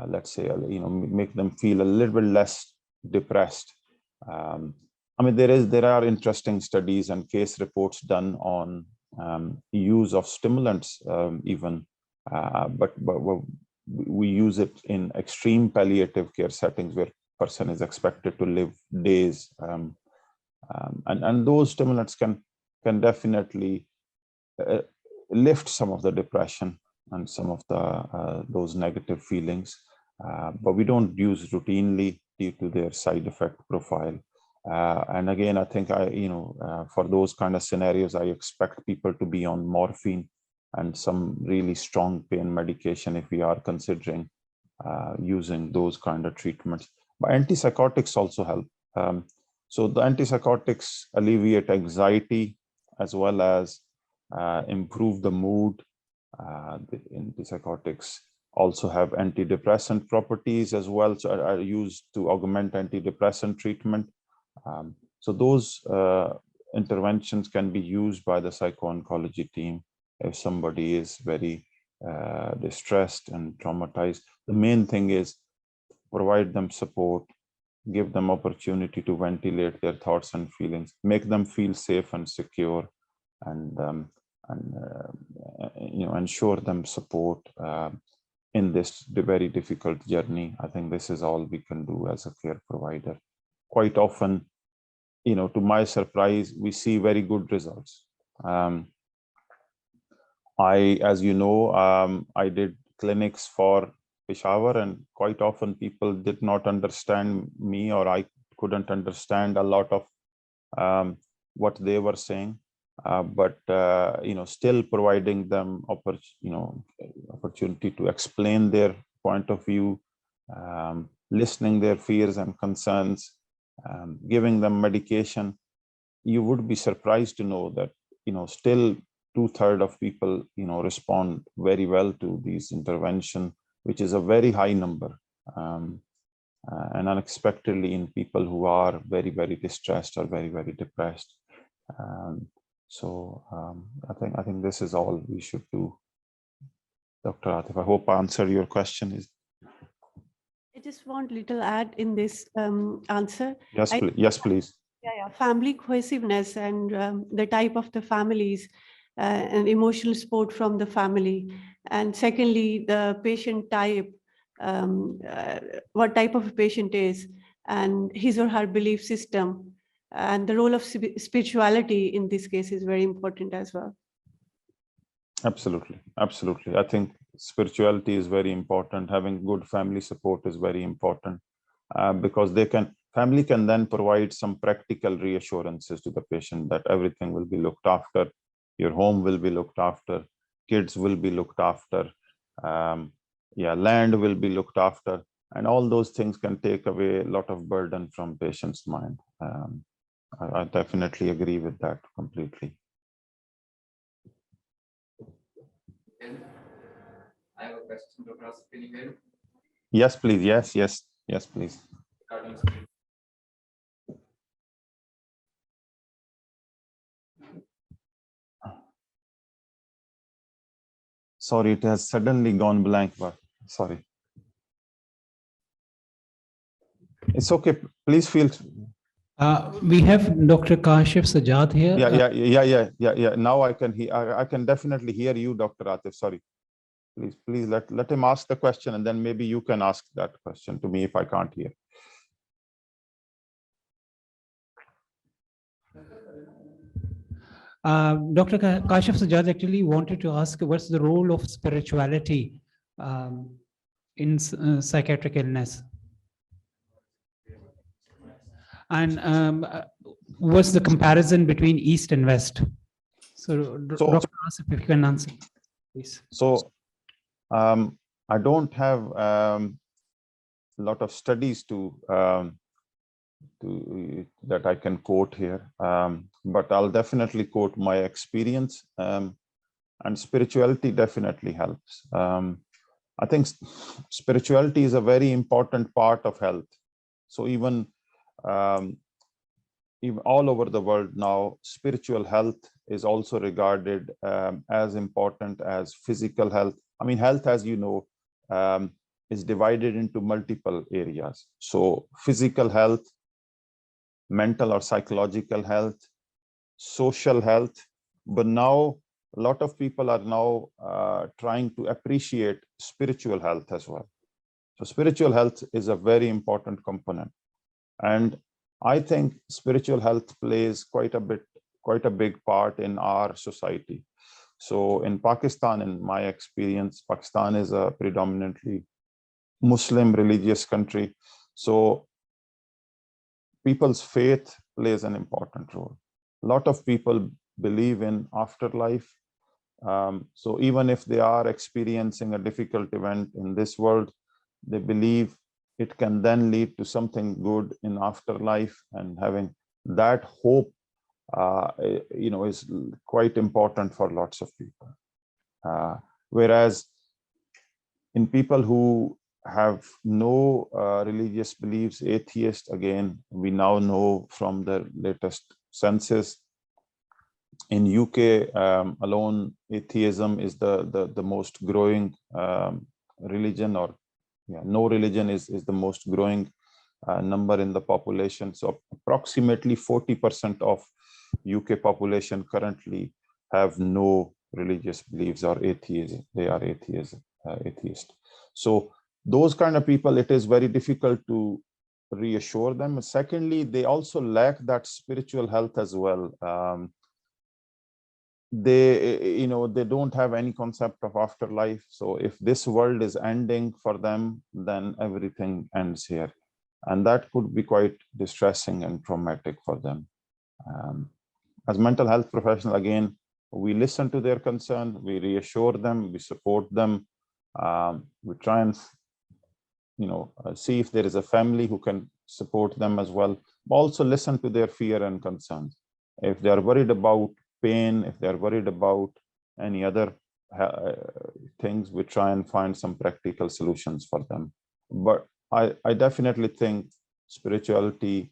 let's say, make them feel a little bit less depressed. I mean, there are interesting studies and case reports done on use of stimulants, even, but we use it in extreme palliative care settings where person is expected to live days, and those stimulants can definitely lift some of the depression and some of the those negative feelings, but we don't use routinely due to their side effect profile. And again, I think for those kind of scenarios, I expect people to be on morphine and some really strong pain medication if we are considering using those kind of treatments. But antipsychotics also help. So the antipsychotics alleviate anxiety as well as improve the mood. The antipsychotics also have antidepressant properties as well, so are used to augment antidepressant treatment. So those interventions can be used by the psycho-oncology team if somebody is very distressed and traumatized. The main thing is provide them support, give them opportunity to ventilate their thoughts and feelings, make them feel safe and secure, and ensure them support in this very difficult journey. I think this is all we can do as a care provider. Quite often, to my surprise, we see very good results. As you know, I did clinics for Peshawar, and quite often people did not understand me, or I couldn't understand a lot of what they were saying. But still providing them opportunity to explain their point of view, listening their fears and concerns, giving them medication. You would be surprised to know that still 2/3 of people respond very well to these intervention, which is a very high number, and unexpectedly in people who are very, very distressed or very, very depressed. So I think this is all we should do. Dr. Atif, I hope I answered your question. I just want little add in this answer. Yes, please. Yes, please. Yeah, family cohesiveness and the type of the families and emotional support from the family. And secondly, the patient type, what type of a patient is, and his or her belief system. And the role of spirituality in this case is very important as well. Absolutely. Absolutely. I think spirituality is very important. Having good family support is very important, because family can then provide some practical reassurances to the patient that everything will be looked after, your home will be looked after, kids will be looked after, land will be looked after, and all those things can take away a lot of burden from patient's mind. I definitely agree with that completely. And I have a question, Dr. Asif, can you hear me? Yes, please. Yes, please. Sorry, it has suddenly gone blank, but sorry. It's okay. Please feel. We have Dr. Kashif Sajjad here. Yeah. Now I can hear. I can definitely hear you, Dr. Atif. Sorry. Please let him ask the question, and then maybe you can ask that question to me if I can't hear. Dr. Kashif Sajjad actually wanted to ask what's the role of spirituality in psychiatric illness, and what's the comparison between East and West? So Dr. Asif, if you can answer, please. So I don't have a lot of studies to that I can quote here, but I'll definitely quote my experience. And spirituality definitely helps. I think spirituality is a very important part of health. So even all over the world now, spiritual health is also regarded as important as physical health. I mean, health, as you know, is divided into multiple areas. So physical health, mental or psychological health, social health, but now a lot of people are now trying to appreciate spiritual health as well. So spiritual health is a very important component. And I think spiritual health plays quite a big part in our society. So in Pakistan, in my experience, Pakistan is a predominantly Muslim religious country. So people's faith plays an important role. A lot of people believe in afterlife. So even if they are experiencing a difficult event in this world, they believe it can then lead to something good in afterlife, and having that hope, is quite important for lots of people. Whereas in people who have no religious beliefs, atheist, again, we now know from the latest census in UK alone, atheism is the most growing religion, or no religion is the most growing number in the population. So approximately 40% of UK population currently have no religious beliefs or atheism. They are atheist. So those kind of people, it is very difficult to reassure them. Secondly, they also lack that spiritual health as well. They don't have any concept of afterlife. So if this world is ending for them, then everything ends here, and that could be quite distressing and traumatic for them. As mental health professionals, again, we listen to their concern, we reassure them, we support them, we try and see if there is a family who can support them as well. Also listen to their fear and concerns. If they are worried about pain, if they're worried about any other things, we try and find some practical solutions for them. But I definitely think spirituality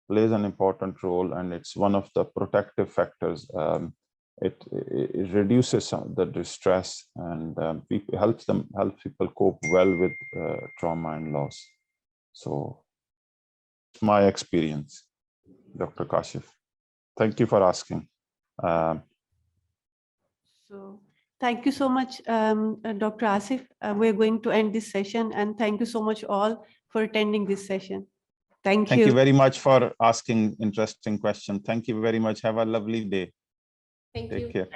plays an important role, and it's one of the protective factors. It reduces some of the distress, and helps people cope well with trauma and loss. So my experience, Dr. Kashif. Thank you for asking. So thank you so much, Dr. Asif. We're going to end this session, and thank you so much all for attending this session. Thank you very much for asking interesting questions. Thank you very much. Have a lovely day. Thank Take you. care.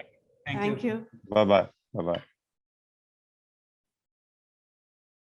Thank you. Bye-bye. Bye-bye.